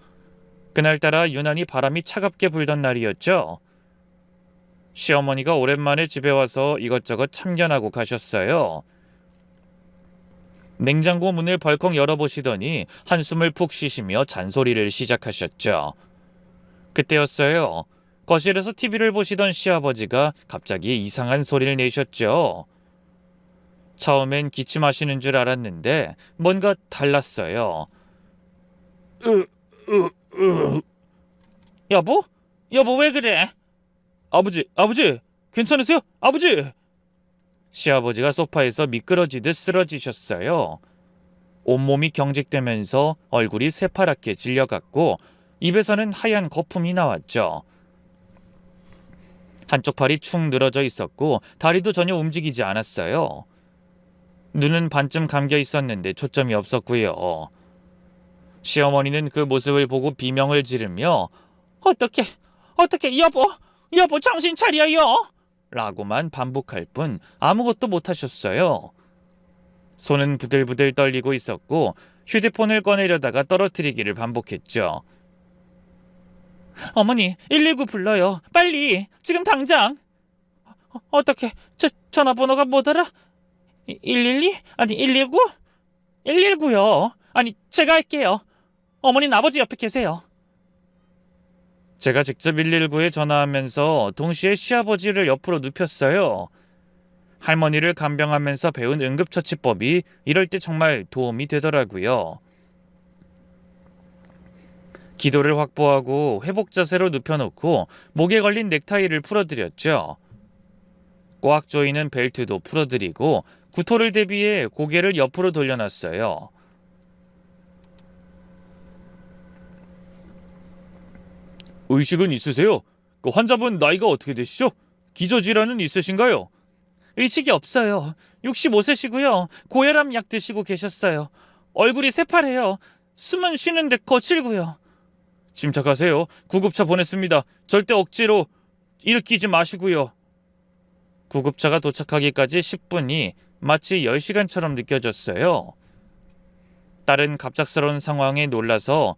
그날따라 유난히 바람이 차갑게 불던 날이었죠. 시어머니가 오랜만에 집에 와서 이것저것 참견하고 가셨어요. 냉장고 문을 벌컥 열어보시더니 한숨을 푹 쉬시며 잔소리를 시작하셨죠. 그때였어요. 거실에서 TV를 보시던 시아버지가 갑자기 이상한 소리를 내셨죠. 처음엔 기침하시는 줄 알았는데 뭔가 달랐어요. 여보? 여보 왜 그래? 아버지, 괜찮으세요? 아버지! 시아버지가 소파에서 미끄러지듯 쓰러지셨어요. 온몸이 경직되면서 얼굴이 새파랗게 질려갔고 입에서는 하얀 거품이 나왔죠. 한쪽 팔이 축 늘어져 있었고 다리도 전혀 움직이지 않았어요. 눈은 반쯤 감겨 있었는데 초점이 없었고요. 시어머니는 그 모습을 보고 비명을 지르며 어떻게 여보 정신 차려요 라고만 반복할 뿐 아무것도 못하셨어요. 손은 부들부들 떨리고 있었고 휴대폰을 꺼내려다가 떨어뜨리기를 반복했죠. 어머니 119 불러요. 빨리 지금 당장. 어떻게 전화번호가 뭐더라? 112? 아니 119? 119요. 아니 제가 할게요. 어머니는 아버지 옆에 계세요. 제가 직접 119에 전화하면서 동시에 시아버지를 옆으로 눕혔어요. 할머니를 간병하면서 배운 응급처치법이 이럴 때 정말 도움이 되더라고요. 기도를 확보하고 회복 자세로 눕혀놓고 목에 걸린 넥타이를 풀어드렸죠. 꽉 조이는 벨트도 풀어드리고 구토를 대비해 고개를 옆으로 돌려놨어요. 의식은 있으세요? 그 환자분 나이가 어떻게 되시죠? 기저질환은 있으신가요? 의식이 없어요. 65세시고요. 고혈압 약 드시고 계셨어요. 얼굴이 새파래요. 숨은 쉬는데 거칠고요. 침착하세요. 구급차 보냈습니다. 절대 억지로 일으키지 마시고요. 구급차가 도착하기까지 10분이 마치 10시간처럼 느껴졌어요. 딸은 갑작스러운 상황에 놀라서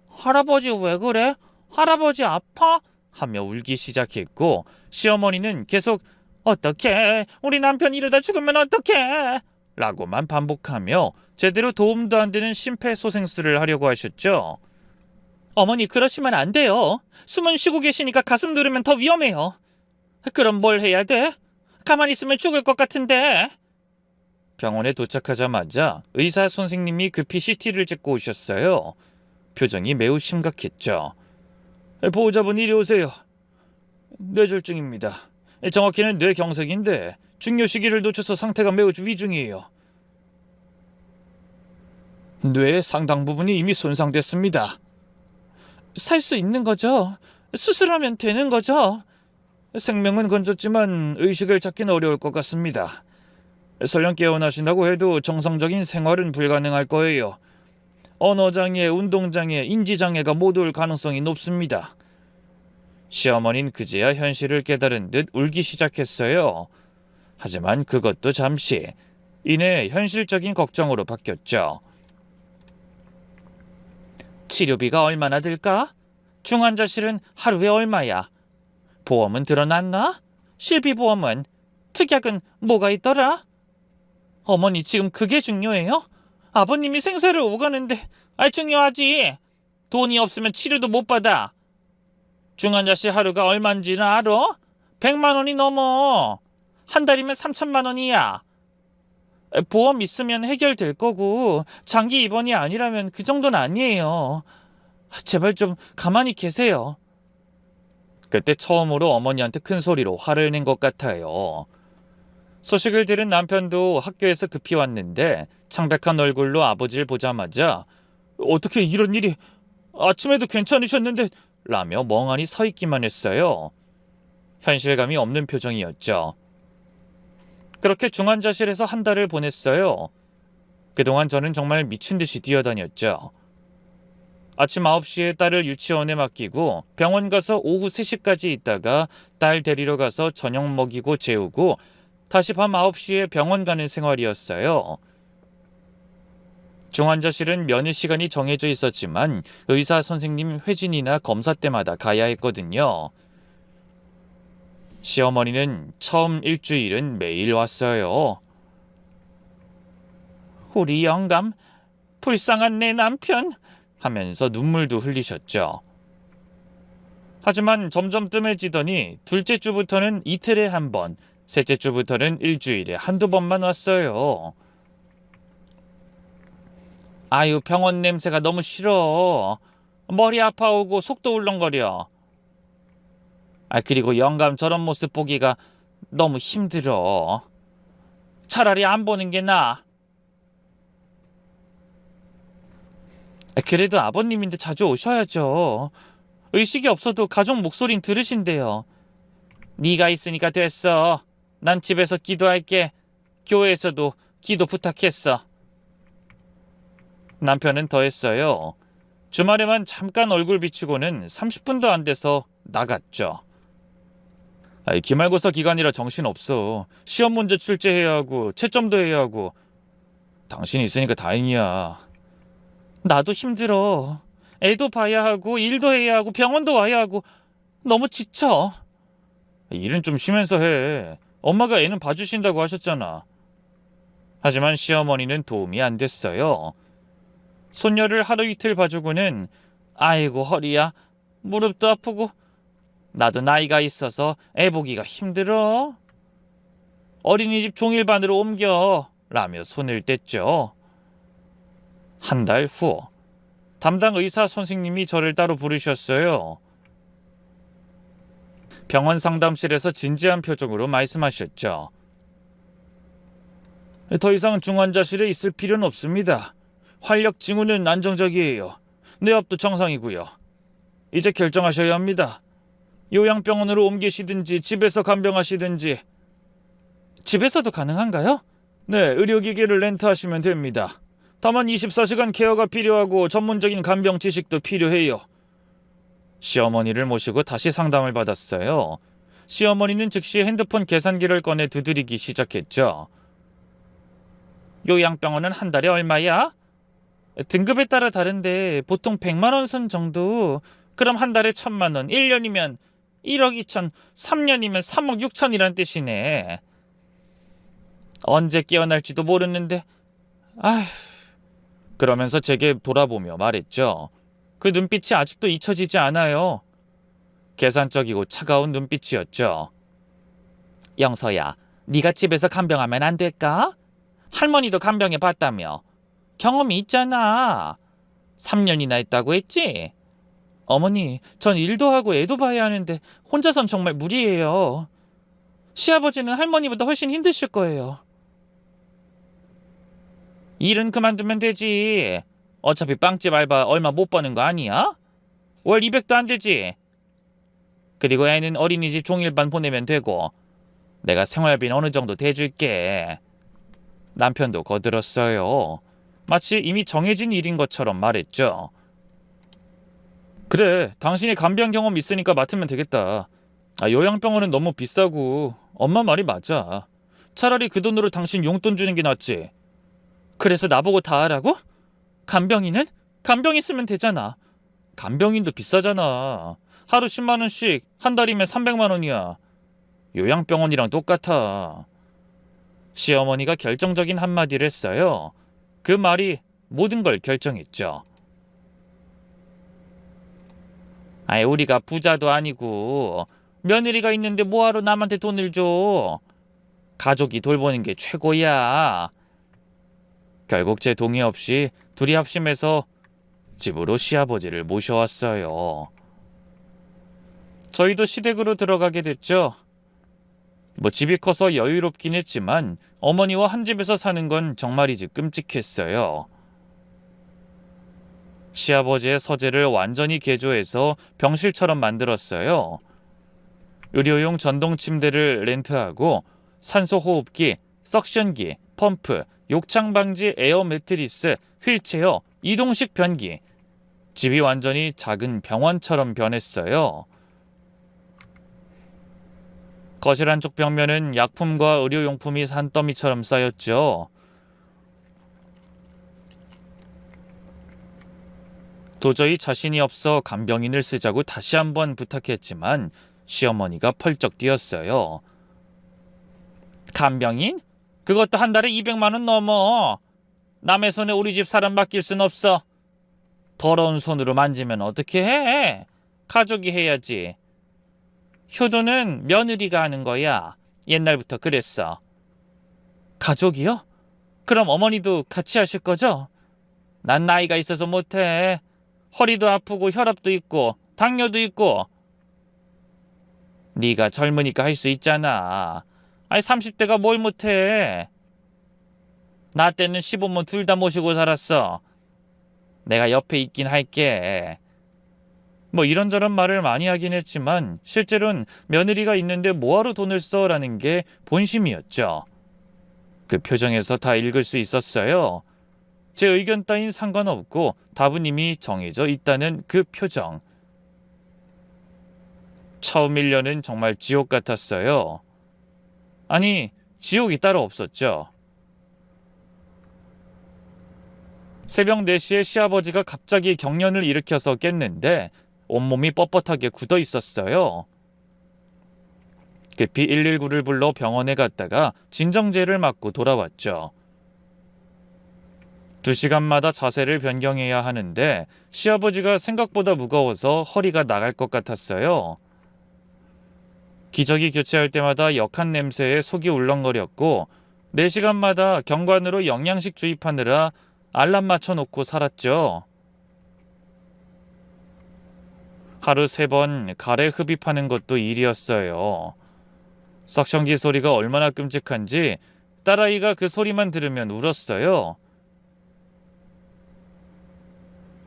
할아버지 왜 그래? 할아버지 아파? 하며 울기 시작했고 시어머니는 계속 어떡해? 우리 남편 이러다 죽으면 어떡해? 라고만 반복하며 제대로 도움도 안 되는 심폐소생술을 하려고 하셨죠. 어머니 그러시면 안 돼요. 숨은 쉬고 계시니까 가슴 누르면 더 위험해요. 그럼 뭘 해야 돼? 가만히 있으면 죽을 것 같은데. 병원에 도착하자마자 의사 선생님이 급히 CT를 찍고 오셨어요. 표정이 매우 심각했죠. 보호자분 이리 오세요. 뇌졸중입니다. 정확히는 뇌경색인데 중요 시기를 놓쳐서 상태가 매우 위중이에요. 뇌의 상당 부분이 이미 손상됐습니다. 살 수 있는 거죠? 수술하면 되는 거죠? 생명은 건졌지만 의식을 찾기는 어려울 것 같습니다. 설령 깨어나신다고 해도 정상적인 생활은 불가능할 거예요. 언어장애, 운동장애, 인지장애가 모두 올 가능성이 높습니다. 시어머니는 그제야 현실을 깨달은 듯 울기 시작했어요. 하지만 그것도 잠시, 이내 현실적인 걱정으로 바뀌었죠. 치료비가 얼마나 들까? 중환자실은 하루에 얼마야? 보험은 들어놨나? 실비보험은? 특약은 뭐가 있더라? 어머니 지금 그게 중요해요? 아버님이 생사를 오가는데 중요하지. 돈이 없으면 치료도 못 받아. 중환자실 하루가 얼마인지는 알아? 100만 원이 넘어. 한 달이면 3천만 원이야. 보험 있으면 해결될 거고 장기 입원이 아니라면 그 정도는 아니에요. 제발 좀 가만히 계세요. 그때 처음으로 어머니한테 큰 소리로 화를 낸 것 같아요. 소식을 들은 남편도 학교에서 급히 왔는데 창백한 얼굴로 아버지를 보자마자 어떻게 이런 일이, 아침에도 괜찮으셨는데 라며 멍하니 서 있기만 했어요. 현실감이 없는 표정이었죠. 그렇게 중환자실에서 한 달을 보냈어요. 그동안 저는 정말 미친 듯이 뛰어다녔죠. 아침 9시에 딸을 유치원에 맡기고 병원 가서 오후 3시까지 있다가 딸 데리러 가서 저녁 먹이고 재우고 다시 밤 9시에 병원 가는 생활이었어요. 중환자실은 면회 시간이 정해져 있었지만 의사 선생님 회진이나 검사 때마다 가야 했거든요. 시어머니는 처음 일주일은 매일 왔어요. 우리 영감, 불쌍한 내 남편 하면서 눈물도 흘리셨죠. 하지만 점점 뜸해지더니 둘째 주부터는 이틀에 한 번, 셋째 주부터는 일주일에 한두 번만 왔어요. 아유, 병원 냄새가 너무 싫어. 머리 아파오고 속도 울렁거려. 그리고 영감 저런 모습 보기가 너무 힘들어. 차라리 안 보는 게 나아. 그래도 아버님인데 자주 오셔야죠. 의식이 없어도 가족 목소린 들으신대요. 네가 있으니까 됐어. 난 집에서 기도할게. 교회에서도 기도 부탁했어. 남편은 더했어요. 주말에만 잠깐 얼굴 비추고는 30분도 안 돼서 나갔죠. 기말고사 기간이라 정신없어. 시험 문제 출제해야 하고 채점도 해야 하고. 당신 있으니까 다행이야. 나도 힘들어. 애도 봐야 하고 일도 해야 하고 병원도 와야 하고 너무 지쳐. 일은 좀 쉬면서 해. 엄마가 애는 봐주신다고 하셨잖아. 하지만 시어머니는 도움이 안 됐어요. 손녀를 하루 이틀 봐주고는 아이고 허리야, 무릎도 아프고 나도 나이가 있어서 애 보기가 힘들어. 어린이집 종일반으로 옮겨 라며 손을 뗐죠. 한 달 후 담당 의사 선생님이 저를 따로 부르셨어요. 병원 상담실에서 진지한 표정으로 말씀하셨죠. 더 이상 중환자실에 있을 필요는 없습니다. 활력 징후는 안정적이에요. 뇌압도 정상이고요. 이제 결정하셔야 합니다. 요양병원으로 옮기시든지 집에서 간병하시든지. 집에서도 가능한가요? 네, 의료기기를 렌트하시면 됩니다. 다만 24시간 케어가 필요하고 전문적인 간병 지식도 필요해요. 시어머니를 모시고 다시 상담을 받았어요. 시어머니는 즉시 핸드폰 계산기를 꺼내 두드리기 시작했죠. 요양병원은 한 달에 얼마야? 등급에 따라 다른데 보통 100만 원 선 정도. 그럼 한 달에 1,000만 원, 1년이면 1억 2천, 3년이면 3억 6천이란 뜻이네. 언제 깨어날지도 모르는데. 아휴. 그러면서 제게 돌아보며 말했죠. 그 눈빛이 아직도 잊혀지지 않아요. 계산적이고 차가운 눈빛이었죠. 영서야, 네가 집에서 간병하면 안 될까? 할머니도 간병해 봤다며. 경험이 있잖아. 3년이나 했다고 했지? 어머니, 전 일도 하고 애도 봐야 하는데 혼자선 정말 무리예요. 시아버지는 할머니보다 훨씬 힘드실 거예요. 일은 그만두면 되지. 어차피 빵집 알바 얼마 못 버는 거 아니야? 월 200도 안 되지. 그리고 애는 어린이집 종일반 보내면 되고 내가 생활비는 어느 정도 대줄게. 남편도 거들었어요. 마치 이미 정해진 일인 것처럼 말했죠. 그래, 당신이 간병 경험 있으니까 맡으면 되겠다. 요양병원은 너무 비싸고 엄마 말이 맞아. 차라리 그 돈으로 당신 용돈 주는 게 낫지. 그래서 나보고 다 하라고? 간병인은? 간병인 쓰면 되잖아. 간병인도 비싸잖아. 하루 10만 원씩, 한 달이면 300만 원이야. 요양병원이랑 똑같아. 시어머니가 결정적인 한마디를 했어요. 그 말이 모든 걸 결정했죠. 우리가 부자도 아니고 며느리가 있는데 뭐하러 남한테 돈을 줘. 가족이 돌보는 게 최고야. 결국 제 동의 없이 둘이 합심해서 집으로 시아버지를 모셔왔어요. 저희도 시댁으로 들어가게 됐죠. 집이 커서 여유롭긴 했지만 어머니와 한 집에서 사는 건 정말이지 끔찍했어요. 시아버지의 서재를 완전히 개조해서 병실처럼 만들었어요. 의료용 전동 침대를 렌트하고 산소호흡기, 석션기, 펌프, 욕창 방지 에어 매트리스, 휠체어, 이동식 변기. 집이 완전히 작은 병원처럼 변했어요. 거실 한쪽 벽면은 약품과 의료용품이 산더미처럼 쌓였죠. 도저히 자신이 없어 간병인을 쓰자고 다시 한번 부탁했지만 시어머니가 펄쩍 뛰었어요. 간병인? 그것도 한 달에 200만 원 넘어. 남의 손에 우리 집 사람 맡길 순 없어. 더러운 손으로 만지면 어떻게 해? 가족이 해야지. 효도는 며느리가 하는 거야. 옛날부터 그랬어. 가족이요? 그럼 어머니도 같이 하실 거죠? 난 나이가 있어서 못해. 허리도 아프고 혈압도 있고 당뇨도 있고. 네가 젊으니까 할 수 있잖아. 30대가 뭘 못해. 나 때는 시부모 둘 다 모시고 살았어. 내가 옆에 있긴 할게. 이런저런 말을 많이 하긴 했지만 실제로는 며느리가 있는데 뭐하러 돈을 써라는 게 본심이었죠. 그 표정에서 다 읽을 수 있었어요. 제 의견 따윈 상관없고 답은 이미 정해져 있다는 그 표정. 처음 1년은 정말 지옥 같았어요. 아니, 지옥이 따로 없었죠. 새벽 4시에 시아버지가 갑자기 경련을 일으켜서 깼는데 온몸이 뻣뻣하게 굳어 있었어요. 급히 119를 불러 병원에 갔다가 진정제를 맞고 돌아왔죠. 2시간마다 자세를 변경해야 하는데 시아버지가 생각보다 무거워서 허리가 나갈 것 같았어요. 기저귀 교체할 때마다 역한 냄새에 속이 울렁거렸고 4시간마다 경관으로 영양식 주입하느라 알람 맞춰놓고 살았죠. 하루 3번 가래 흡입하는 것도 일이었어요. 석션기 소리가 얼마나 끔찍한지 딸아이가 그 소리만 들으면 울었어요.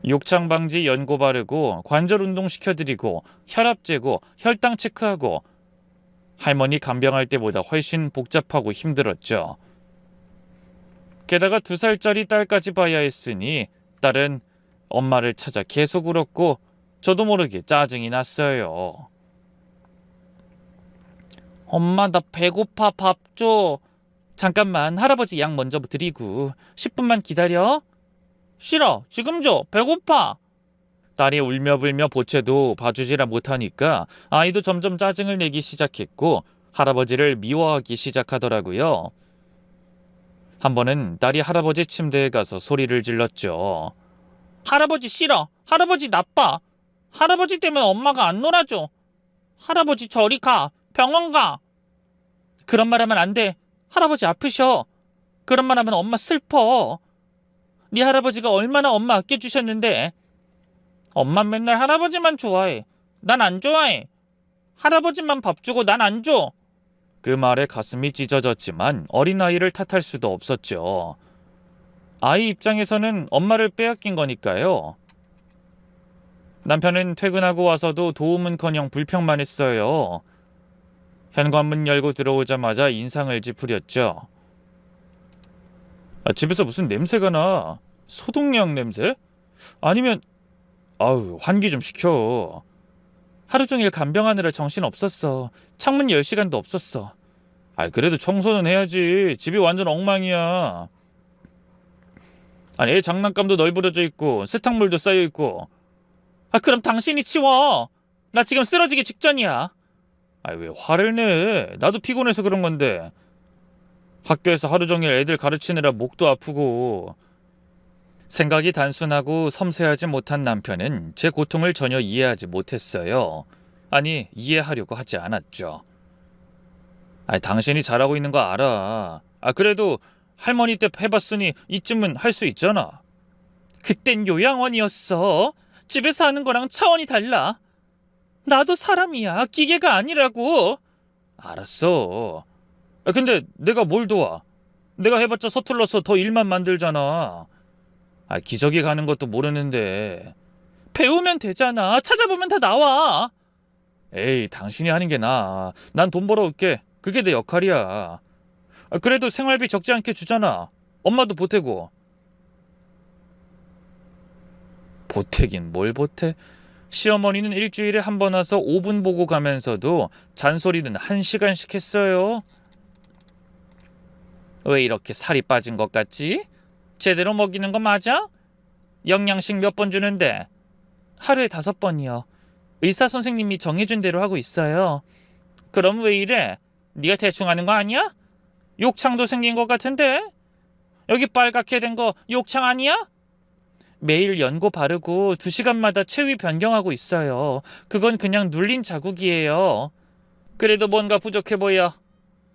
욕창 방지 연고 바르고 관절 운동 시켜드리고 혈압 재고 혈당 체크하고 할머니 간병할 때보다 훨씬 복잡하고 힘들었죠. 게다가 2살짜리 딸까지 봐야 했으니 딸은 엄마를 찾아 계속 울었고 저도 모르게 짜증이 났어요. 엄마 나 배고파 밥 줘. 잠깐만 할아버지 약 먼저 드리고 10분만 기다려. 싫어 지금 줘 배고파. 딸이 울며불며 보채도 봐주지라 못하니까 아이도 점점 짜증을 내기 시작했고 할아버지를 미워하기 시작하더라고요. 한 번은 딸이 할아버지 침대에 가서 소리를 질렀죠. 할아버지 싫어. 할아버지 나빠. 할아버지 때문에 엄마가 안 놀아줘. 할아버지 저리 가. 병원 가. 그런 말 하면 안 돼. 할아버지 아프셔. 그런 말 하면 엄마 슬퍼. 네 할아버지가 얼마나 엄마 아껴주셨는데. 엄마 맨날 할아버지만 좋아해. 난 안 좋아해. 할아버지만 밥 주고 난 안 줘. 그 말에 가슴이 찢어졌지만 어린아이를 탓할 수도 없었죠. 아이 입장에서는 엄마를 빼앗긴 거니까요. 남편은 퇴근하고 와서도 도움은커녕 불평만 했어요. 현관문 열고 들어오자마자 인상을 찌푸렸죠. 집에서 무슨 냄새가 나? 소독약 냄새? 아니면 아우, 환기 좀 시켜. 하루 종일 간병하느라 정신 없었어. 창문 열 시간도 없었어. 아, 그래도 청소는 해야지. 집이 완전 엉망이야. 아니, 애 장난감도 널브러져 있고 세탁물도 쌓여 있고. 아, 그럼 당신이 치워. 나 지금 쓰러지기 직전이야. 아, 왜 화를 내? 나도 피곤해서 그런 건데. 학교에서 하루 종일 애들 가르치느라 목도 아프고. 생각이 단순하고 섬세하지 못한 남편은 제 고통을 전혀 이해하지 못했어요. 아니, 이해하려고 하지 않았죠. 아, 당신이 잘하고 있는 거 알아. 아, 그래도 할머니 때 해봤으니 이쯤은 할 수 있잖아. 그땐 요양원이었어. 집에서 하는 거랑 차원이 달라. 나도 사람이야. 기계가 아니라고. 알았어. 아, 근데 내가 뭘 도와? 내가 해봤자 서툴러서 더 일만 만들잖아. 아, 기저귀 가는 것도 모르는데. 배우면 되잖아. 찾아보면 다 나와. 에이, 당신이 하는 게 나아. 난 돈 벌어올게. 그게 내 역할이야. 아, 그래도 생활비 적지 않게 주잖아. 엄마도 보태고. 보태긴 뭘 보태? 시어머니는 일주일에 한 번 와서 5분 보고 가면서도 잔소리는 1시간씩 했어요. 왜 이렇게 살이 빠진 것 같지? 제대로 먹이는 거 맞아? 영양식 몇 번 주는데? 하루에 5번이요. 의사 선생님이 정해준 대로 하고 있어요. 그럼 왜 이래? 네가 대충 하는 거 아니야? 욕창도 생긴 것 같은데? 여기 빨갛게 된 거 욕창 아니야? 매일 연고 바르고 2시간마다 체위 변경하고 있어요. 그건 그냥 눌린 자국이에요. 그래도 뭔가 부족해 보여.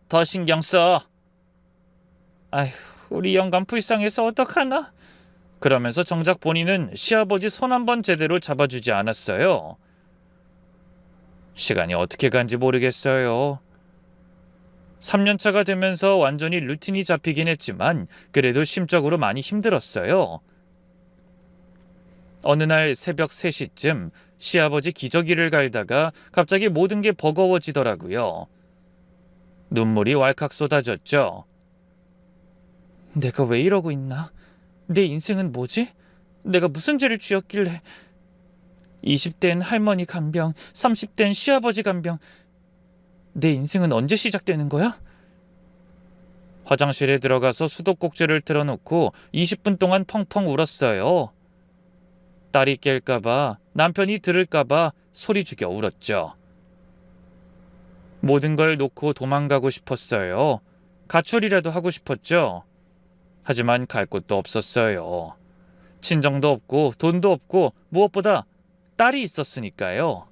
더 신경 써. 아휴, 우리 영감 불쌍해서 어떡하나? 그러면서 정작 본인은 시아버지 손 한 번 제대로 잡아주지 않았어요. 시간이 어떻게 간지 모르겠어요. 3년차가 되면서 완전히 루틴이 잡히긴 했지만 그래도 심적으로 많이 힘들었어요. 어느 날 새벽 3시쯤 시아버지 기저귀를 갈다가 갑자기 모든 게 버거워지더라고요. 눈물이 왈칵 쏟아졌죠. 내가 왜 이러고 있나? 내 인생은 뭐지? 내가 무슨 죄를 지었길래. 20대엔 할머니 간병, 30대엔 시아버지 간병. 내 인생은 언제 시작되는 거야? 화장실에 들어가서 수도꼭지를 틀어놓고 20분 동안 펑펑 울었어요. 딸이 깰까봐, 남편이 들을까봐 소리 죽여 울었죠. 모든 걸 놓고 도망가고 싶었어요. 가출이라도 하고 싶었죠. 하지만 갈 곳도 없었어요. 친정도 없고 돈도 없고 무엇보다 딸이 있었으니까요.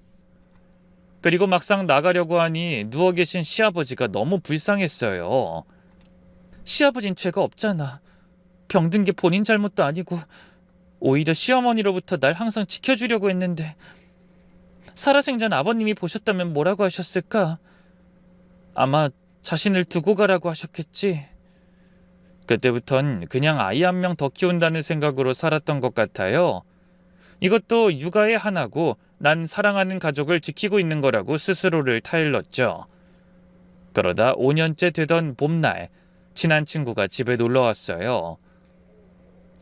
그리고 막상 나가려고 하니 누워 계신 시아버지가 너무 불쌍했어요. 시아버진 죄가 없잖아. 병든 게 본인 잘못도 아니고 오히려 시어머니로부터 날 항상 지켜주려고 했는데 살아생전 아버님이 보셨다면 뭐라고 하셨을까? 아마 자신을 두고 가라고 하셨겠지. 그때부턴 그냥 아이 한 명 더 키운다는 생각으로 살았던 것 같아요. 이것도 육아의 하나고 난 사랑하는 가족을 지키고 있는 거라고 스스로를 타일렀죠. 그러다 5년째 되던 봄날, 친한 친구가 집에 놀러 왔어요.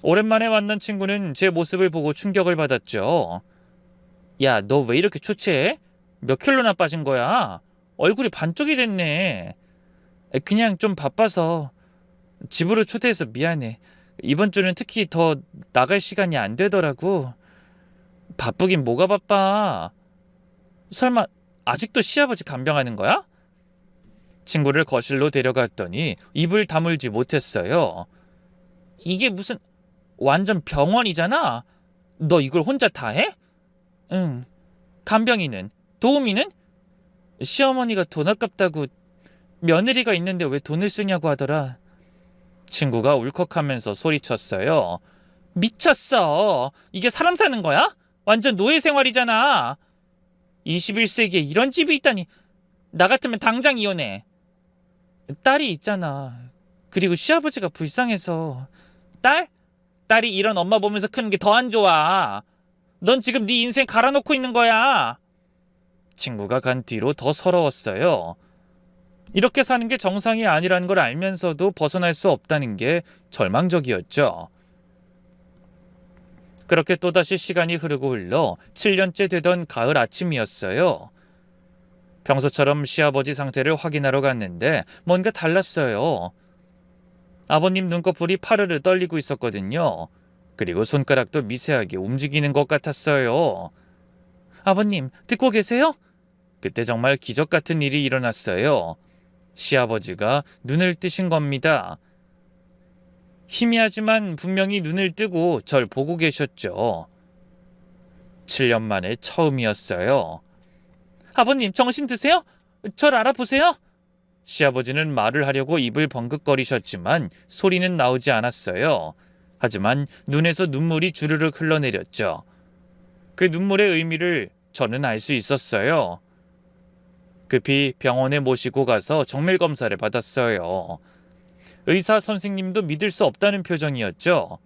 오랜만에 만난 친구는 제 모습을 보고 충격을 받았죠. 야, 너 왜 이렇게 초췌해? 몇 킬로나 빠진 거야? 얼굴이 반쪽이 됐네. 그냥 좀 바빠서. 집으로 초대해서 미안해. 이번 주는 특히 더 나갈 시간이 안 되더라고. 바쁘긴 뭐가 바빠. 설마 아직도 시아버지 간병하는 거야? 친구를 거실로 데려갔더니 입을 다물지 못했어요. 이게 무슨 완전 병원이잖아. 너 이걸 혼자 다 해? 응. 간병이는? 도우미는? 시어머니가 돈 아깝다고 며느리가 있는데 왜 돈을 쓰냐고 하더라. 친구가 울컥하면서 소리쳤어요. 미쳤어. 이게 사람 사는 거야? 완전 노예 생활이잖아. 21세기에 이런 집이 있다니. 나 같으면 당장 이혼해. 딸이 있잖아. 그리고 시아버지가 불쌍해서. 딸? 딸이 이런 엄마 보면서 크는 게 더 안 좋아. 넌 지금 네 인생 갈아놓고 있는 거야. 친구가 간 뒤로 더 서러웠어요. 이렇게 사는 게 정상이 아니라는 걸 알면서도 벗어날 수 없다는 게 절망적이었죠. 그렇게 또다시 시간이 흐르고 흘러 7년째 되던 가을 아침이었어요. 평소처럼 시아버지 상태를 확인하러 갔는데 뭔가 달랐어요. 아버님 눈꺼풀이 파르르 떨리고 있었거든요. 그리고 손가락도 미세하게 움직이는 것 같았어요. 아버님, 듣고 계세요? 그때 정말 기적 같은 일이 일어났어요. 시아버지가 눈을 뜨신 겁니다. 희미하지만 분명히 눈을 뜨고 절 보고 계셨죠. 7년 만에 처음이었어요. 아버님, 정신 드세요? 절 알아보세요? 시아버지는 말을 하려고 입을 벌긋거리셨지만 소리는 나오지 않았어요. 하지만 눈에서 눈물이 주르륵 흘러내렸죠. 그 눈물의 의미를 저는 알 수 있었어요. 급히 병원에 모시고 가서 정밀 검사를 받았어요. 의사 선생님도 믿을 수 없다는 표정이었죠.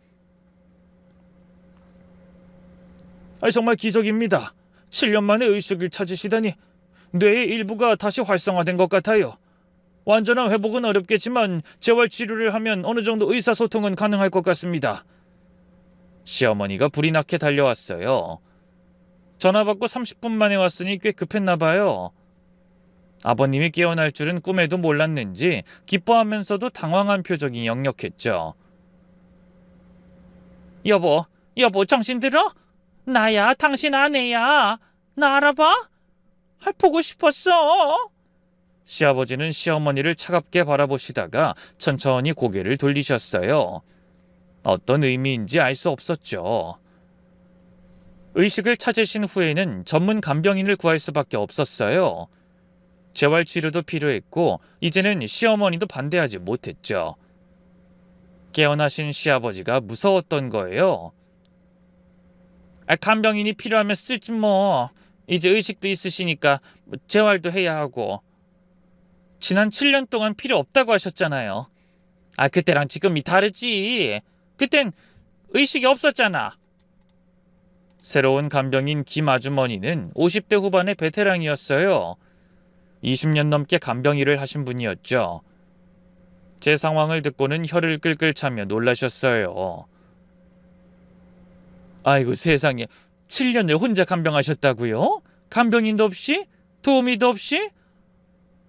정말 기적입니다. 7년 만에 의식을 찾으시다니 뇌의 일부가 다시 활성화된 것 같아요. 완전한 회복은 어렵겠지만 재활치료를 하면 어느 정도 의사소통은 가능할 것 같습니다. 시어머니가 불이 나게 달려왔어요. 전화 받고 30분 만에 왔으니 꽤 급했나 봐요. 아버님이 깨어날 줄은 꿈에도 몰랐는지 기뻐하면서도 당황한 표정이 역력했죠. 여보, 정신 들어? 나야, 당신 아내야. 나 알아봐? 보고 싶었어. 시아버지는 시어머니를 차갑게 바라보시다가 천천히 고개를 돌리셨어요. 어떤 의미인지 알 수 없었죠. 의식을 찾으신 후에는 전문 간병인을 구할 수밖에 없었어요. 재활치료도 필요했고 이제는 시어머니도 반대하지 못했죠. 깨어나신 시아버지가 무서웠던 거예요. 간병인이 필요하면 쓰지 뭐. 이제 의식도 있으시니까 재활도 해야 하고. 지난 7년 동안 필요 없다고 하셨잖아요. 그때랑 지금이 다르지. 그땐 의식이 없었잖아. 새로운 간병인 김 아주머니는 50대 후반의 베테랑이었어요. 20년 넘게 간병 일을 하신 분이었죠. 제 상황을 듣고는 혀를 끌끌 차며 놀라셨어요. 아이고 세상에, 7년을 혼자 간병하셨다고요? 간병인도 없이? 도우미도 없이?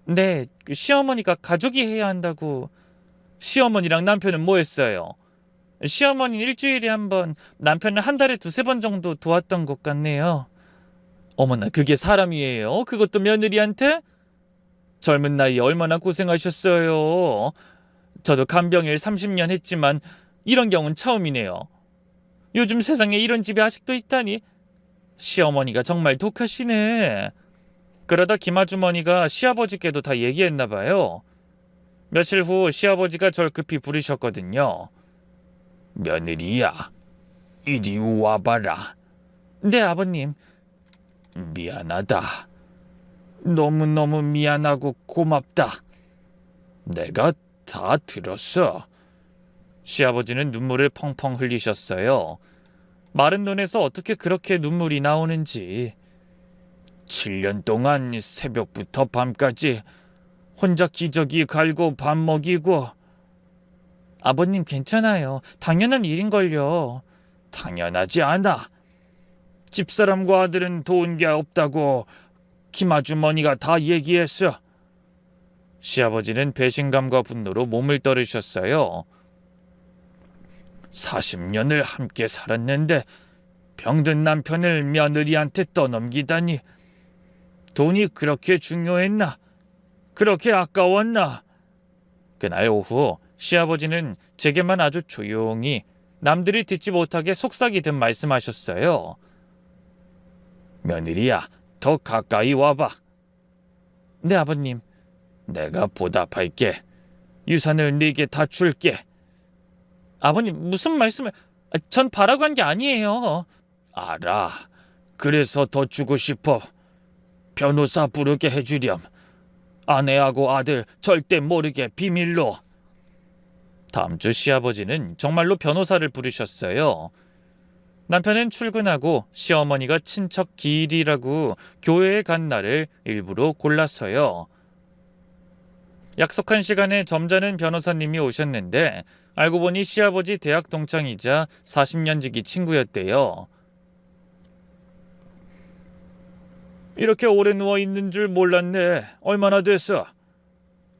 네, 시어머니가 가족이 해야 한다고. 시어머니랑 남편은 뭐 했어요? 시어머니는 일주일에 한 번, 남편은 한 달에 2-3번 정도 도왔던 것 같네요. 어머나, 그게 사람이에요? 그것도 며느리한테? 젊은 나이에 얼마나 고생하셨어요. 저도 간병일 30년 했지만 이런 경우는 처음이네요. 요즘 세상에 이런 집이 아직도 있다니. 시어머니가 정말 독하시네. 그러다 김아주머니가 시아버지께도 다 얘기했나 봐요. 며칠 후 시아버지가 절 급히 부르셨거든요. 며느리야, 이리 와봐라. 네, 아버님. 미안하다. 너무너무 미안하고 고맙다. 내가 다 들었어. 시아버지는 눈물을 펑펑 흘리셨어요. 마른 눈에서 어떻게 그렇게 눈물이 나오는지. 7년 동안 새벽부터 밤까지 혼자 기저귀 갈고 밥 먹이고. 아버님 괜찮아요. 당연한 일인걸요. 당연하지 않아. 집사람과 아들은 도운 게 없다고 김아주머니가 다 얘기했어. 시아버지는 배신감과 분노로 몸을 떨으셨어요. 40년을 함께 살았는데 병든 남편을 며느리한테 떠넘기다니. 돈이 그렇게 중요했나? 그렇게 아까웠나? 그날 오후 시아버지는 제게만 아주 조용히 남들이 듣지 못하게 속삭이듯 말씀하셨어요. 며느리야, 더 가까이 와봐. 네, 아버님. 내가 보답할게. 유산을 네게 다 줄게. 아버님, 무슨 말씀을... 전 바라고 한 게 아니에요. 알아. 그래서 더 주고 싶어. 변호사 부르게 해주렴. 아내하고 아들 절대 모르게 비밀로. 다음 주 시아버지는 정말로 변호사를 부르셨어요. 남편은 출근하고 시어머니가 친척 기일이라고 교회에 간 날을 일부러 골랐어요. 약속한 시간에 점잖은 변호사님이 오셨는데 알고 보니 시아버지 대학 동창이자 40년 지기 친구였대요. 이렇게 오래 누워있는 줄 몰랐네. 얼마나 됐어?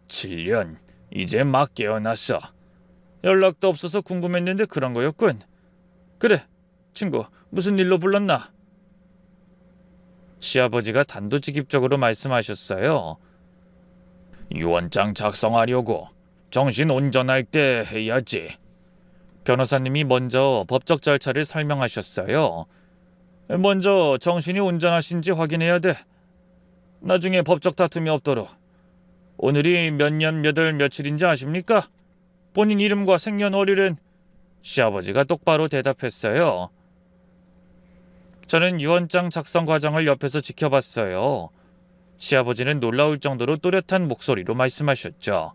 7년. 이제 막 깨어났어. 연락도 없어서 궁금했는데 그런 거였군. 그래, 친구, 무슨 일로 불렀나? 시아버지가 단도직입적으로 말씀하셨어요. 유언장 작성하려고. 정신 온전할 때 해야지. 변호사님이 먼저 법적 절차를 설명하셨어요. 먼저 정신이 온전하신지 확인해야 돼. 나중에 법적 다툼이 없도록. 오늘이 몇 년 몇 월 며칠인지 아십니까? 본인 이름과 생년월일은? 시아버지가 똑바로 대답했어요. 저는 유언장 작성 과정을 옆에서 지켜봤어요. 시아버지는 놀라울 정도로 또렷한 목소리로 말씀하셨죠.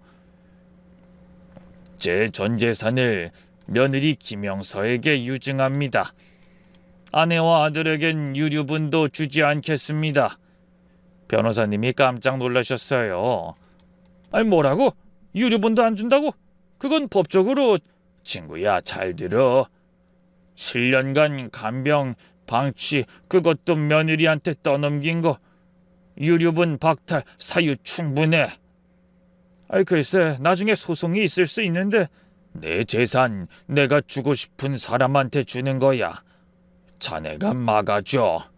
제 전 재산을 며느리 김영서에게 유증합니다. 아내와 아들에겐 유류분도 주지 않겠습니다. 변호사님이 깜짝 놀라셨어요. 아니 뭐라고? 유류분도 안 준다고? 그건 법적으로... 친구야, 잘 들어. 7년간 간병, 방치, 그것도 며느리한테 떠넘긴 거. 유류분 박탈, 사유 충분해. 아이 글쎄, 나중에 소송이 있을 수 있는데 내 재산 내가 주고 싶은 사람한테 주는 거야. 자네가 막아줘.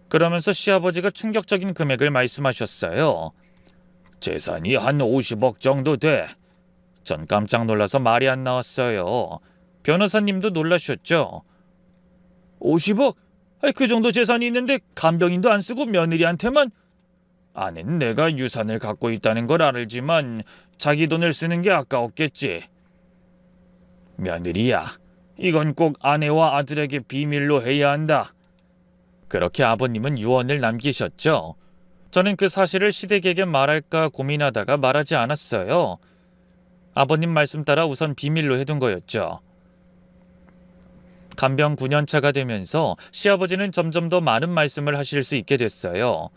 그러면서 시아버지가 충격적인 금액을 말씀하셨어요. 재산이 한 50억 정도 돼. 전 깜짝 놀라서 말이 안 나왔어요. 변호사님도 놀라셨죠. 50억? 그 정도 재산이 있는데 간병인도 안 쓰고 며느리한테만? 아내는 내가 유산을 갖고 있다는 걸 알지만 자기 돈을 쓰는 게 아까웠겠지. 며느리야, 이건 꼭 아내와 아들에게 비밀로 해야 한다. 그렇게 아버님은 유언을 남기셨죠. 저는 그 사실을 시댁에게 말할까 고민하다가 말하지 않았어요. 아버님 말씀 따라 우선 비밀로 해둔 거였죠. 간병 9년 차가 되면서 시아버지는 점점 더 많은 말씀을 하실 수 있게 됐어요.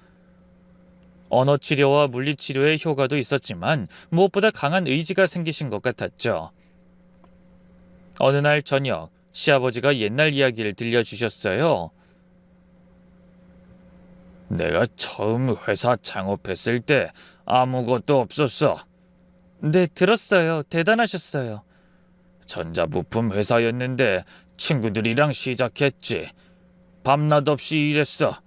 언어 치료와 물리 치료의 효과도 있었지만 무엇보다 강한 의지가 생기신 것 같았죠. 어느 날 저녁 시아버지가 옛날 이야기를 들려주셨어요. 내가 처음 회사 창업했을 때 아무것도 없었어. 네, 들었어요. 대단하셨어요. 전자부품 회사였는데 친구들이랑 시작했지. 밤낮 없이 일했어.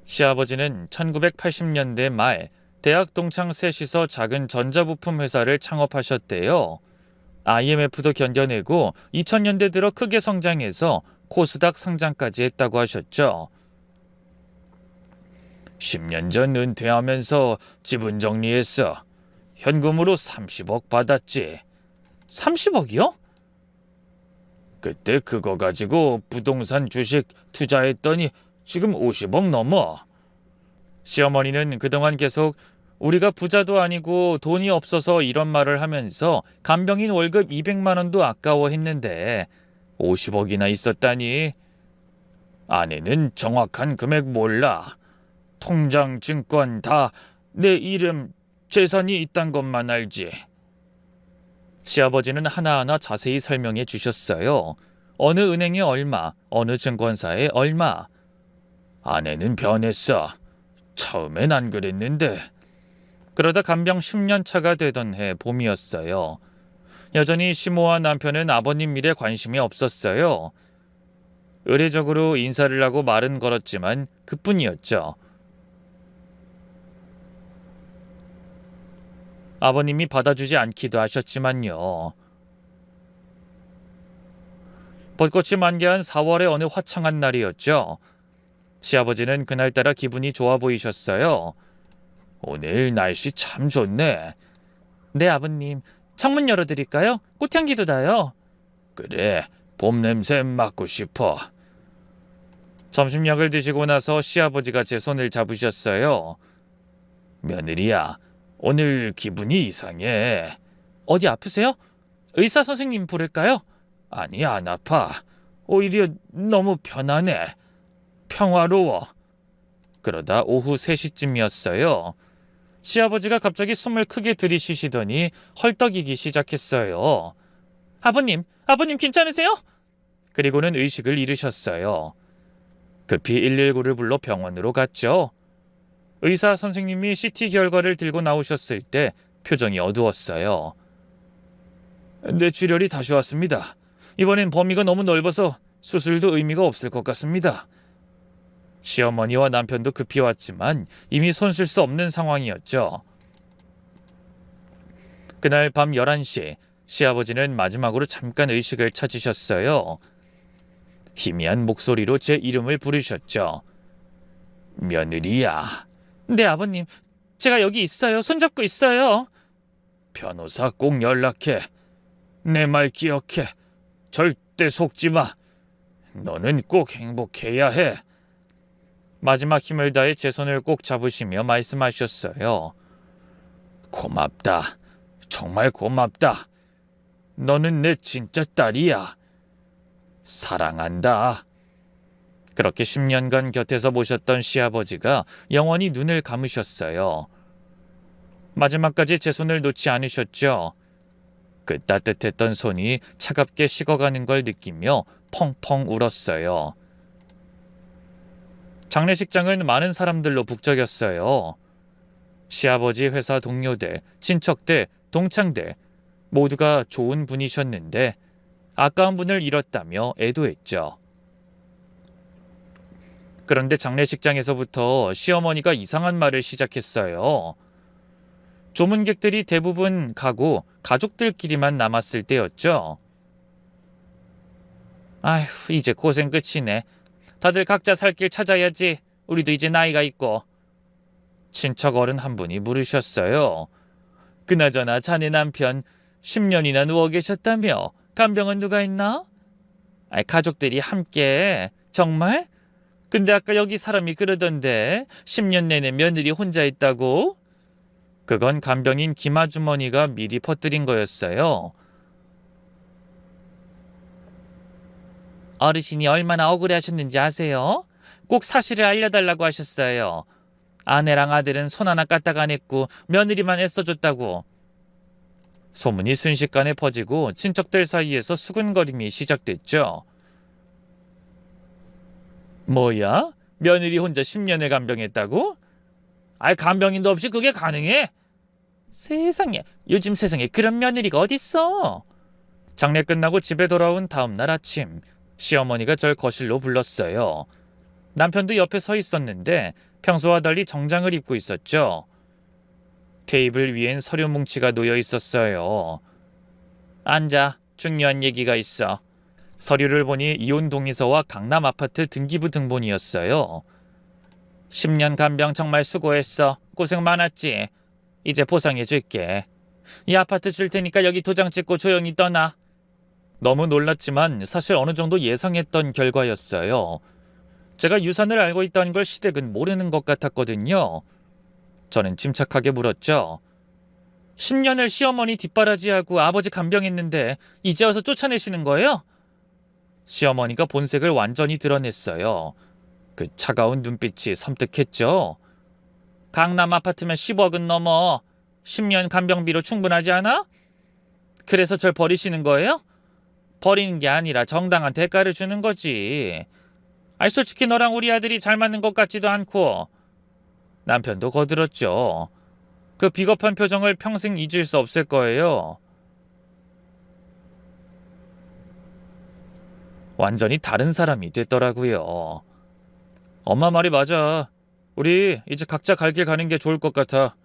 시아버지는 1980년대 말 대학 동창 셋이서 작은 전자부품 회사를 창업하셨대요. IMF도 견뎌내고 2000년대 들어 크게 성장해서 코스닥 상장까지 했다고 하셨죠. 10년 전 은퇴하면서 지분 정리했어. 현금으로 30억 받았지. 30억이요? 그때 그거 가지고 부동산 주식 투자했더니 지금 50억 넘어. 시어머니는 그동안 계속 우리가 부자도 아니고 돈이 없어서 이런 말을 하면서 간병인 월급 200만 원도 아까워했는데 50억이나 있었다니. 아내는 정확한 금액 몰라. 통장, 증권 다 내 이름, 재산이 있단 것만 알지. 시아버지는 하나하나 자세히 설명해 주셨어요. 어느 은행에 얼마, 어느 증권사에 얼마. 아내는 변했어. 처음엔 안 그랬는데. 그러다 간병 10년 차가 되던 해 봄이었어요. 여전히 시모와 남편은 아버님 일에 관심이 없었어요. 의례적으로 인사를 하고 말은 걸었지만 그뿐이었죠. 아버님이 받아주지 않기도 하셨지만요. 벚꽃이 만개한 4월의 어느 화창한 날이었죠. 시아버지는 그날따라 기분이 좋아 보이셨어요. 오늘 날씨 참 좋네. 네, 아버님. 창문 열어드릴까요? 꽃향기도 나요. 그래, 봄 냄새 맡고 싶어. 점심약을 드시고 나서 시아버지가 제 손을 잡으셨어요. 며느리야, 오늘 기분이 이상해. 어디 아프세요? 의사 선생님 부를까요? 아니, 안 아파. 오히려 너무 편하네. 평화로워. 그러다 오후 3시쯤이었어요. 시아버지가 갑자기 숨을 크게 들이쉬시더니 헐떡이기 시작했어요. 아버님 괜찮으세요? 그리고는 의식을 잃으셨어요. 급히 119를 불러 병원으로 갔죠. 의사 선생님이 CT 결과를 들고 나오셨을 때 표정이 어두웠어요. 뇌출혈이 다시 왔습니다. 이번엔 범위가 너무 넓어서 수술도 의미가 없을 것 같습니다. 시어머니와 남편도 급히 왔지만 이미 손쓸 수 없는 상황이었죠. 그날 밤 11시 시아버지는 마지막으로 잠깐 의식을 찾으셨어요. 희미한 목소리로 제 이름을 부르셨죠. 며느리야. 네, 아버님. 제가 여기 있어요. 손잡고 있어요. 변호사 꼭 연락해. 내 말 기억해. 절대 속지 마. 너는 꼭 행복해야 해. 마지막 힘을 다해 제 손을 꼭 잡으시며 말씀하셨어요. 고맙다. 정말 고맙다. 너는 내 진짜 딸이야. 사랑한다. 그렇게 10년간 곁에서 모셨던 시아버지가 영원히 눈을 감으셨어요. 마지막까지 제 손을 놓지 않으셨죠. 그 따뜻했던 손이 차갑게 식어가는 걸 느끼며 펑펑 울었어요. 장례식장은 많은 사람들로 북적였어요. 시아버지 회사 동료들, 친척들, 동창들 모두가 좋은 분이셨는데 아까운 분을 잃었다며 애도했죠. 그런데 장례식장에서부터 시어머니가 이상한 말을 시작했어요. 조문객들이 대부분 가고 가족들끼리만 남았을 때였죠. 아휴, 이제 고생 끝이네. 다들 각자 살 길 찾아야지. 우리도 이제 나이가 있고. 친척 어른 한 분이 물으셨어요. 그나저나 자네 남편 10년이나 누워 계셨다며? 간병은 누가 있나? 가족들이 함께. 정말? 근데 아까 여기 사람이 그러던데 10년 내내 며느리 혼자 있다고? 그건 간병인 김아주머니가 미리 퍼뜨린 거였어요. 어르신이 얼마나 억울해하셨는지 아세요? 꼭 사실을 알려달라고 하셨어요. 아내랑 아들은 손 하나 까딱 안 했고 며느리만 애써줬다고. 소문이 순식간에 퍼지고 친척들 사이에서 수군거림이 시작됐죠. 뭐야? 며느리 혼자 10년을 간병했다고? 간병인도 없이 그게 가능해? 세상에, 요즘 세상에 그런 며느리가 어딨어? 장례 끝나고 집에 돌아온 다음 날 아침, 시어머니가 절 거실로 불렀어요. 남편도 옆에 서 있었는데 평소와 달리 정장을 입고 있었죠. 테이블 위엔 서류 뭉치가 놓여 있었어요. 앉아, 중요한 얘기가 있어. 서류를 보니 이혼 동의서와 강남 아파트 등기부 등본이었어요. 10년 간병 정말 수고했어. 고생 많았지. 이제 보상해줄게. 이 아파트 줄 테니까 여기 도장 찍고 조용히 떠나. 너무 놀랐지만 사실 어느 정도 예상했던 결과였어요. 제가 유산을 알고 있다는 걸 시댁은 모르는 것 같았거든요. 저는 침착하게 물었죠. 10년을 시어머니 뒷바라지하고 아버지 간병했는데 이제 와서 쫓아내시는 거예요? 시어머니가 본색을 완전히 드러냈어요. 그 차가운 눈빛이 섬뜩했죠. 강남 아파트면 10억은 넘어. 10년 간병비로 충분하지 않아? 그래서 절 버리시는 거예요? 버리는 게 아니라 정당한 대가를 주는 거지. 솔직히 너랑 우리 아들이 잘 맞는 것 같지도 않고. 남편도 거들었죠. 그 비겁한 표정을 평생 잊을 수 없을 거예요. 완전히 다른 사람이 됐더라고요. 엄마 말이 맞아. 우리 이제 각자 갈 길 가는 게 좋을 것 같아.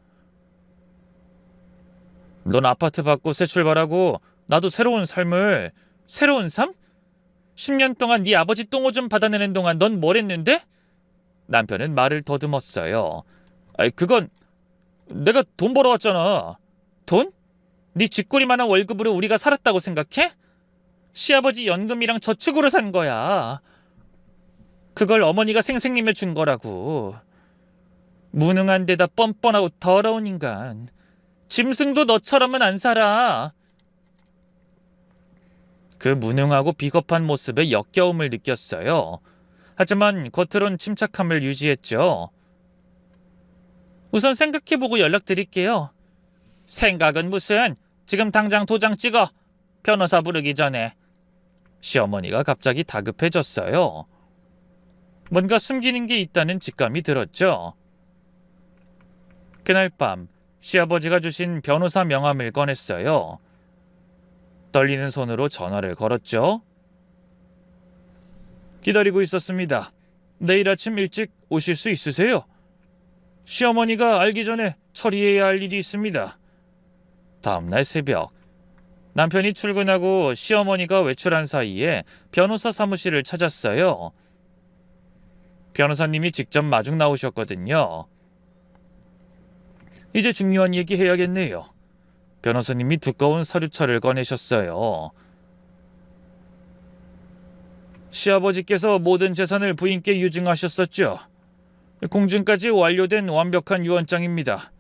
넌 아파트 받고 새 출발하고 나도 새로운 삶을. 새로운 삶? 10년 동안 네 아버지 똥오줌 받아내는 동안 넌 뭘 했는데? 남편은 말을 더듬었어요. 그건 내가 돈 벌어왔잖아. 돈? 네 쥐꼬리만한 월급으로 우리가 살았다고 생각해? 시아버지 연금이랑 저축으로 산 거야. 그걸 어머니가 생생님에 준 거라고. 무능한 데다 뻔뻔하고 더러운 인간. 짐승도 너처럼은 안 살아. 그 무능하고 비겁한 모습에 역겨움을 느꼈어요. 하지만 겉으론 침착함을 유지했죠. 우선 생각해보고 연락드릴게요. 생각은 무슨? 지금 당장 도장 찍어. 변호사 부르기 전에. 시어머니가 갑자기 다급해졌어요. 뭔가 숨기는 게 있다는 직감이 들었죠. 그날 밤 시아버지가 주신 변호사 명함을 꺼냈어요. 떨리는 손으로 전화를 걸었죠. 기다리고 있었습니다. 내일 아침 일찍 오실 수 있으세요? 시어머니가 알기 전에 처리해야 할 일이 있습니다. 다음날 새벽, 남편이 출근하고 시어머니가 외출한 사이에 변호사 사무실을 찾았어요. 변호사님이 직접 마중 나오셨거든요. 이제 중요한 얘기 해야겠네요. 변호사님이 두꺼운 서류철을 꺼내셨어요. 시아버지께서 모든 재산을 부인께 유증하셨었죠. 공증까지 완료된 완벽한 유언장입니다.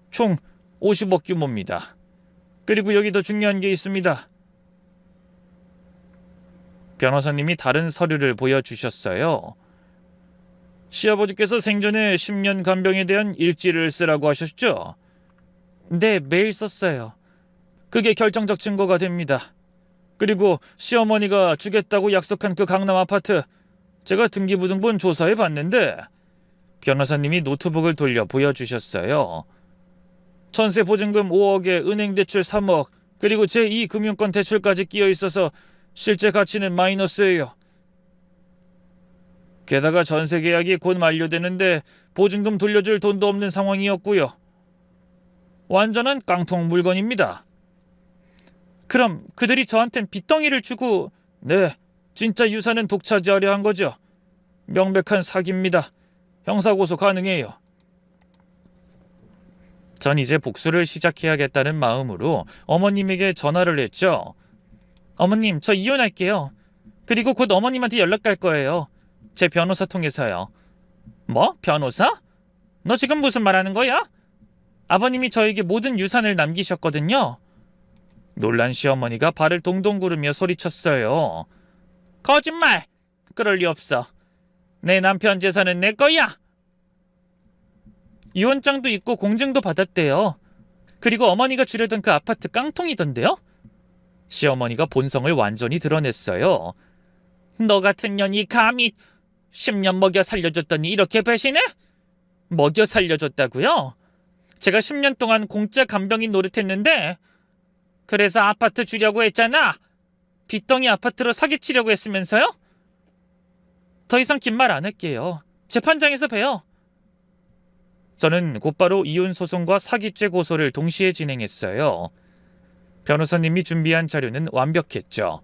총 50억 규모입니다. 그리고 여기 더 중요한 게 있습니다. 변호사님이 다른 서류를 보여주셨어요. 시아버지께서 생전에 10년 간병에 대한 일지를 쓰라고 하셨죠? 네, 매일 썼어요. 그게 결정적 증거가 됩니다. 그리고 시어머니가 주겠다고 약속한 그 강남 아파트, 제가 등기부등본 조사해 봤는데 변호사님이 노트북을 돌려 보여주셨어요. 전세 보증금 5억에 은행 대출 3억, 그리고 제2금융권 대출까지 끼어 있어서 실제 가치는 마이너스예요. 게다가 전세 계약이 곧 만료되는데 보증금 돌려줄 돈도 없는 상황이었고요. 완전한 깡통 물건입니다. 그럼 그들이 저한텐 빚덩이를 주고, 네, 진짜 유산은 독차지하려 한 거죠. 명백한 사기입니다. 형사고소 가능해요. 전 이제 복수를 시작해야겠다는 마음으로 어머님에게 전화를 했죠. 어머님, 저 이혼할게요. 그리고 곧 어머님한테 연락갈 거예요. 제 변호사 통해서요. 뭐? 변호사? 너 지금 무슨 말하는 거야? 아버님이 저에게 모든 유산을 남기셨거든요. 놀란 시어머니가 발을 동동 구르며 소리쳤어요. 거짓말! 그럴 리 없어. 내 남편 재산은 내 거야. 유언장도 있고 공증도 받았대요. 그리고 어머니가 주려던 그 아파트 깡통이던데요? 시어머니가 본성을 완전히 드러냈어요. 너 같은 년이 감히 10년 먹여 살려줬더니 이렇게 배신해? 먹여 살려줬다고요? 제가 10년 동안 공짜 간병인 노릇했는데 그래서 아파트 주려고 했잖아. 빚덩이 아파트로 사기치려고 했으면서요? 더 이상 긴 말 안 할게요. 재판장에서 봬요. 저는 곧바로 이혼 소송과 사기죄 고소를 동시에 진행했어요. 변호사님이 준비한 자료는 완벽했죠.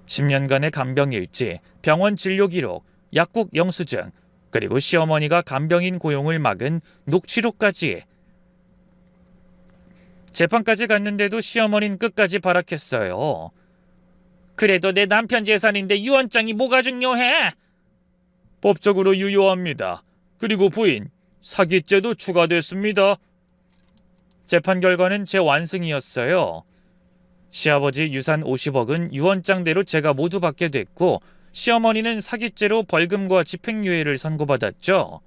10년간의 간병 일지, 병원 진료 기록, 약국 영수증, 그리고 시어머니가 간병인 고용을 막은 녹취록까지. 재판까지 갔는데도 시어머니는 끝까지 발악했어요. 그래도 내 남편 재산인데 유언장이 뭐가 중요해? 법적으로 유효합니다. 그리고 부인, 사기죄도 추가됐습니다. 재판 결과는 제 완승이었어요. 시아버지 유산 50억은 유언장대로 제가 모두 받게 됐고 시어머니는 사기죄로 벌금과 집행유예를 선고받았죠.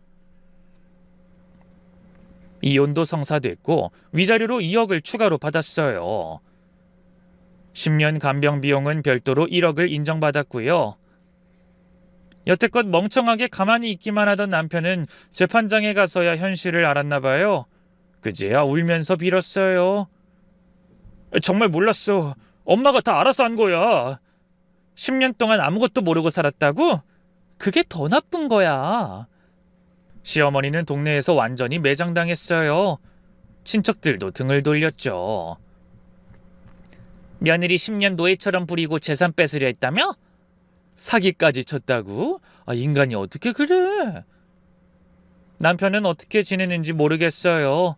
이혼도 성사됐고 위자료로 2억을 추가로 받았어요. 10년 간병 비용은 별도로 1억을 인정받았고요. 여태껏 멍청하게 가만히 있기만 하던 남편은 재판장에 가서야 현실을 알았나 봐요. 그제야 울면서 빌었어요. 정말 몰랐어. 엄마가 다 알아서 한 거야. 10년 동안 아무것도 모르고 살았다고? 그게 더 나쁜 거야. 시어머니는 동네에서 완전히 매장당했어요. 친척들도 등을 돌렸죠. 며느리 10년 노예처럼 부리고 재산 뺏으려 했다며? 사기까지 쳤다고? 인간이 어떻게 그래? 남편은 어떻게 지내는지 모르겠어요.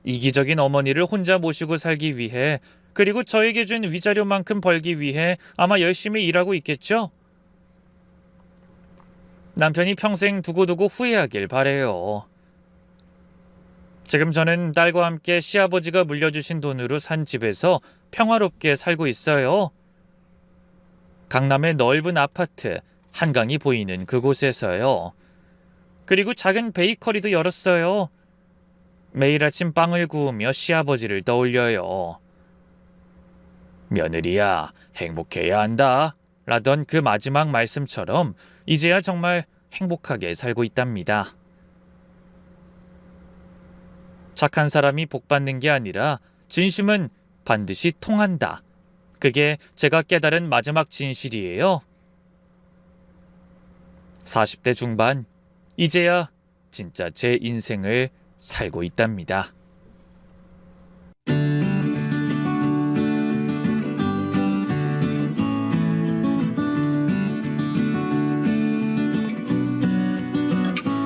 이기적인 어머니를 혼자 모시고 살기 위해, 그리고 저에게 준 위자료만큼 벌기 위해 아마 열심히 일하고 있겠죠? 남편이 평생 두고두고 후회하길 바래요. 지금 저는 딸과 함께 시아버지가 물려주신 돈으로 산 집에서 평화롭게 살고 있어요. 강남의 넓은 아파트, 한강이 보이는 그곳에서요. 그리고 작은 베이커리도 열었어요. 매일 아침 빵을 구우며 시아버지를 떠올려요. 며느리야, 행복해야 한다. 라던 그 마지막 말씀처럼 이제야 정말 행복하게 살고 있답니다. 착한 사람이 복받는 게 아니라 진심은 반드시 통한다. 그게 제가 깨달은 마지막 진실이에요. 40대 중반, 이제야 진짜 제 인생을 살고 있답니다.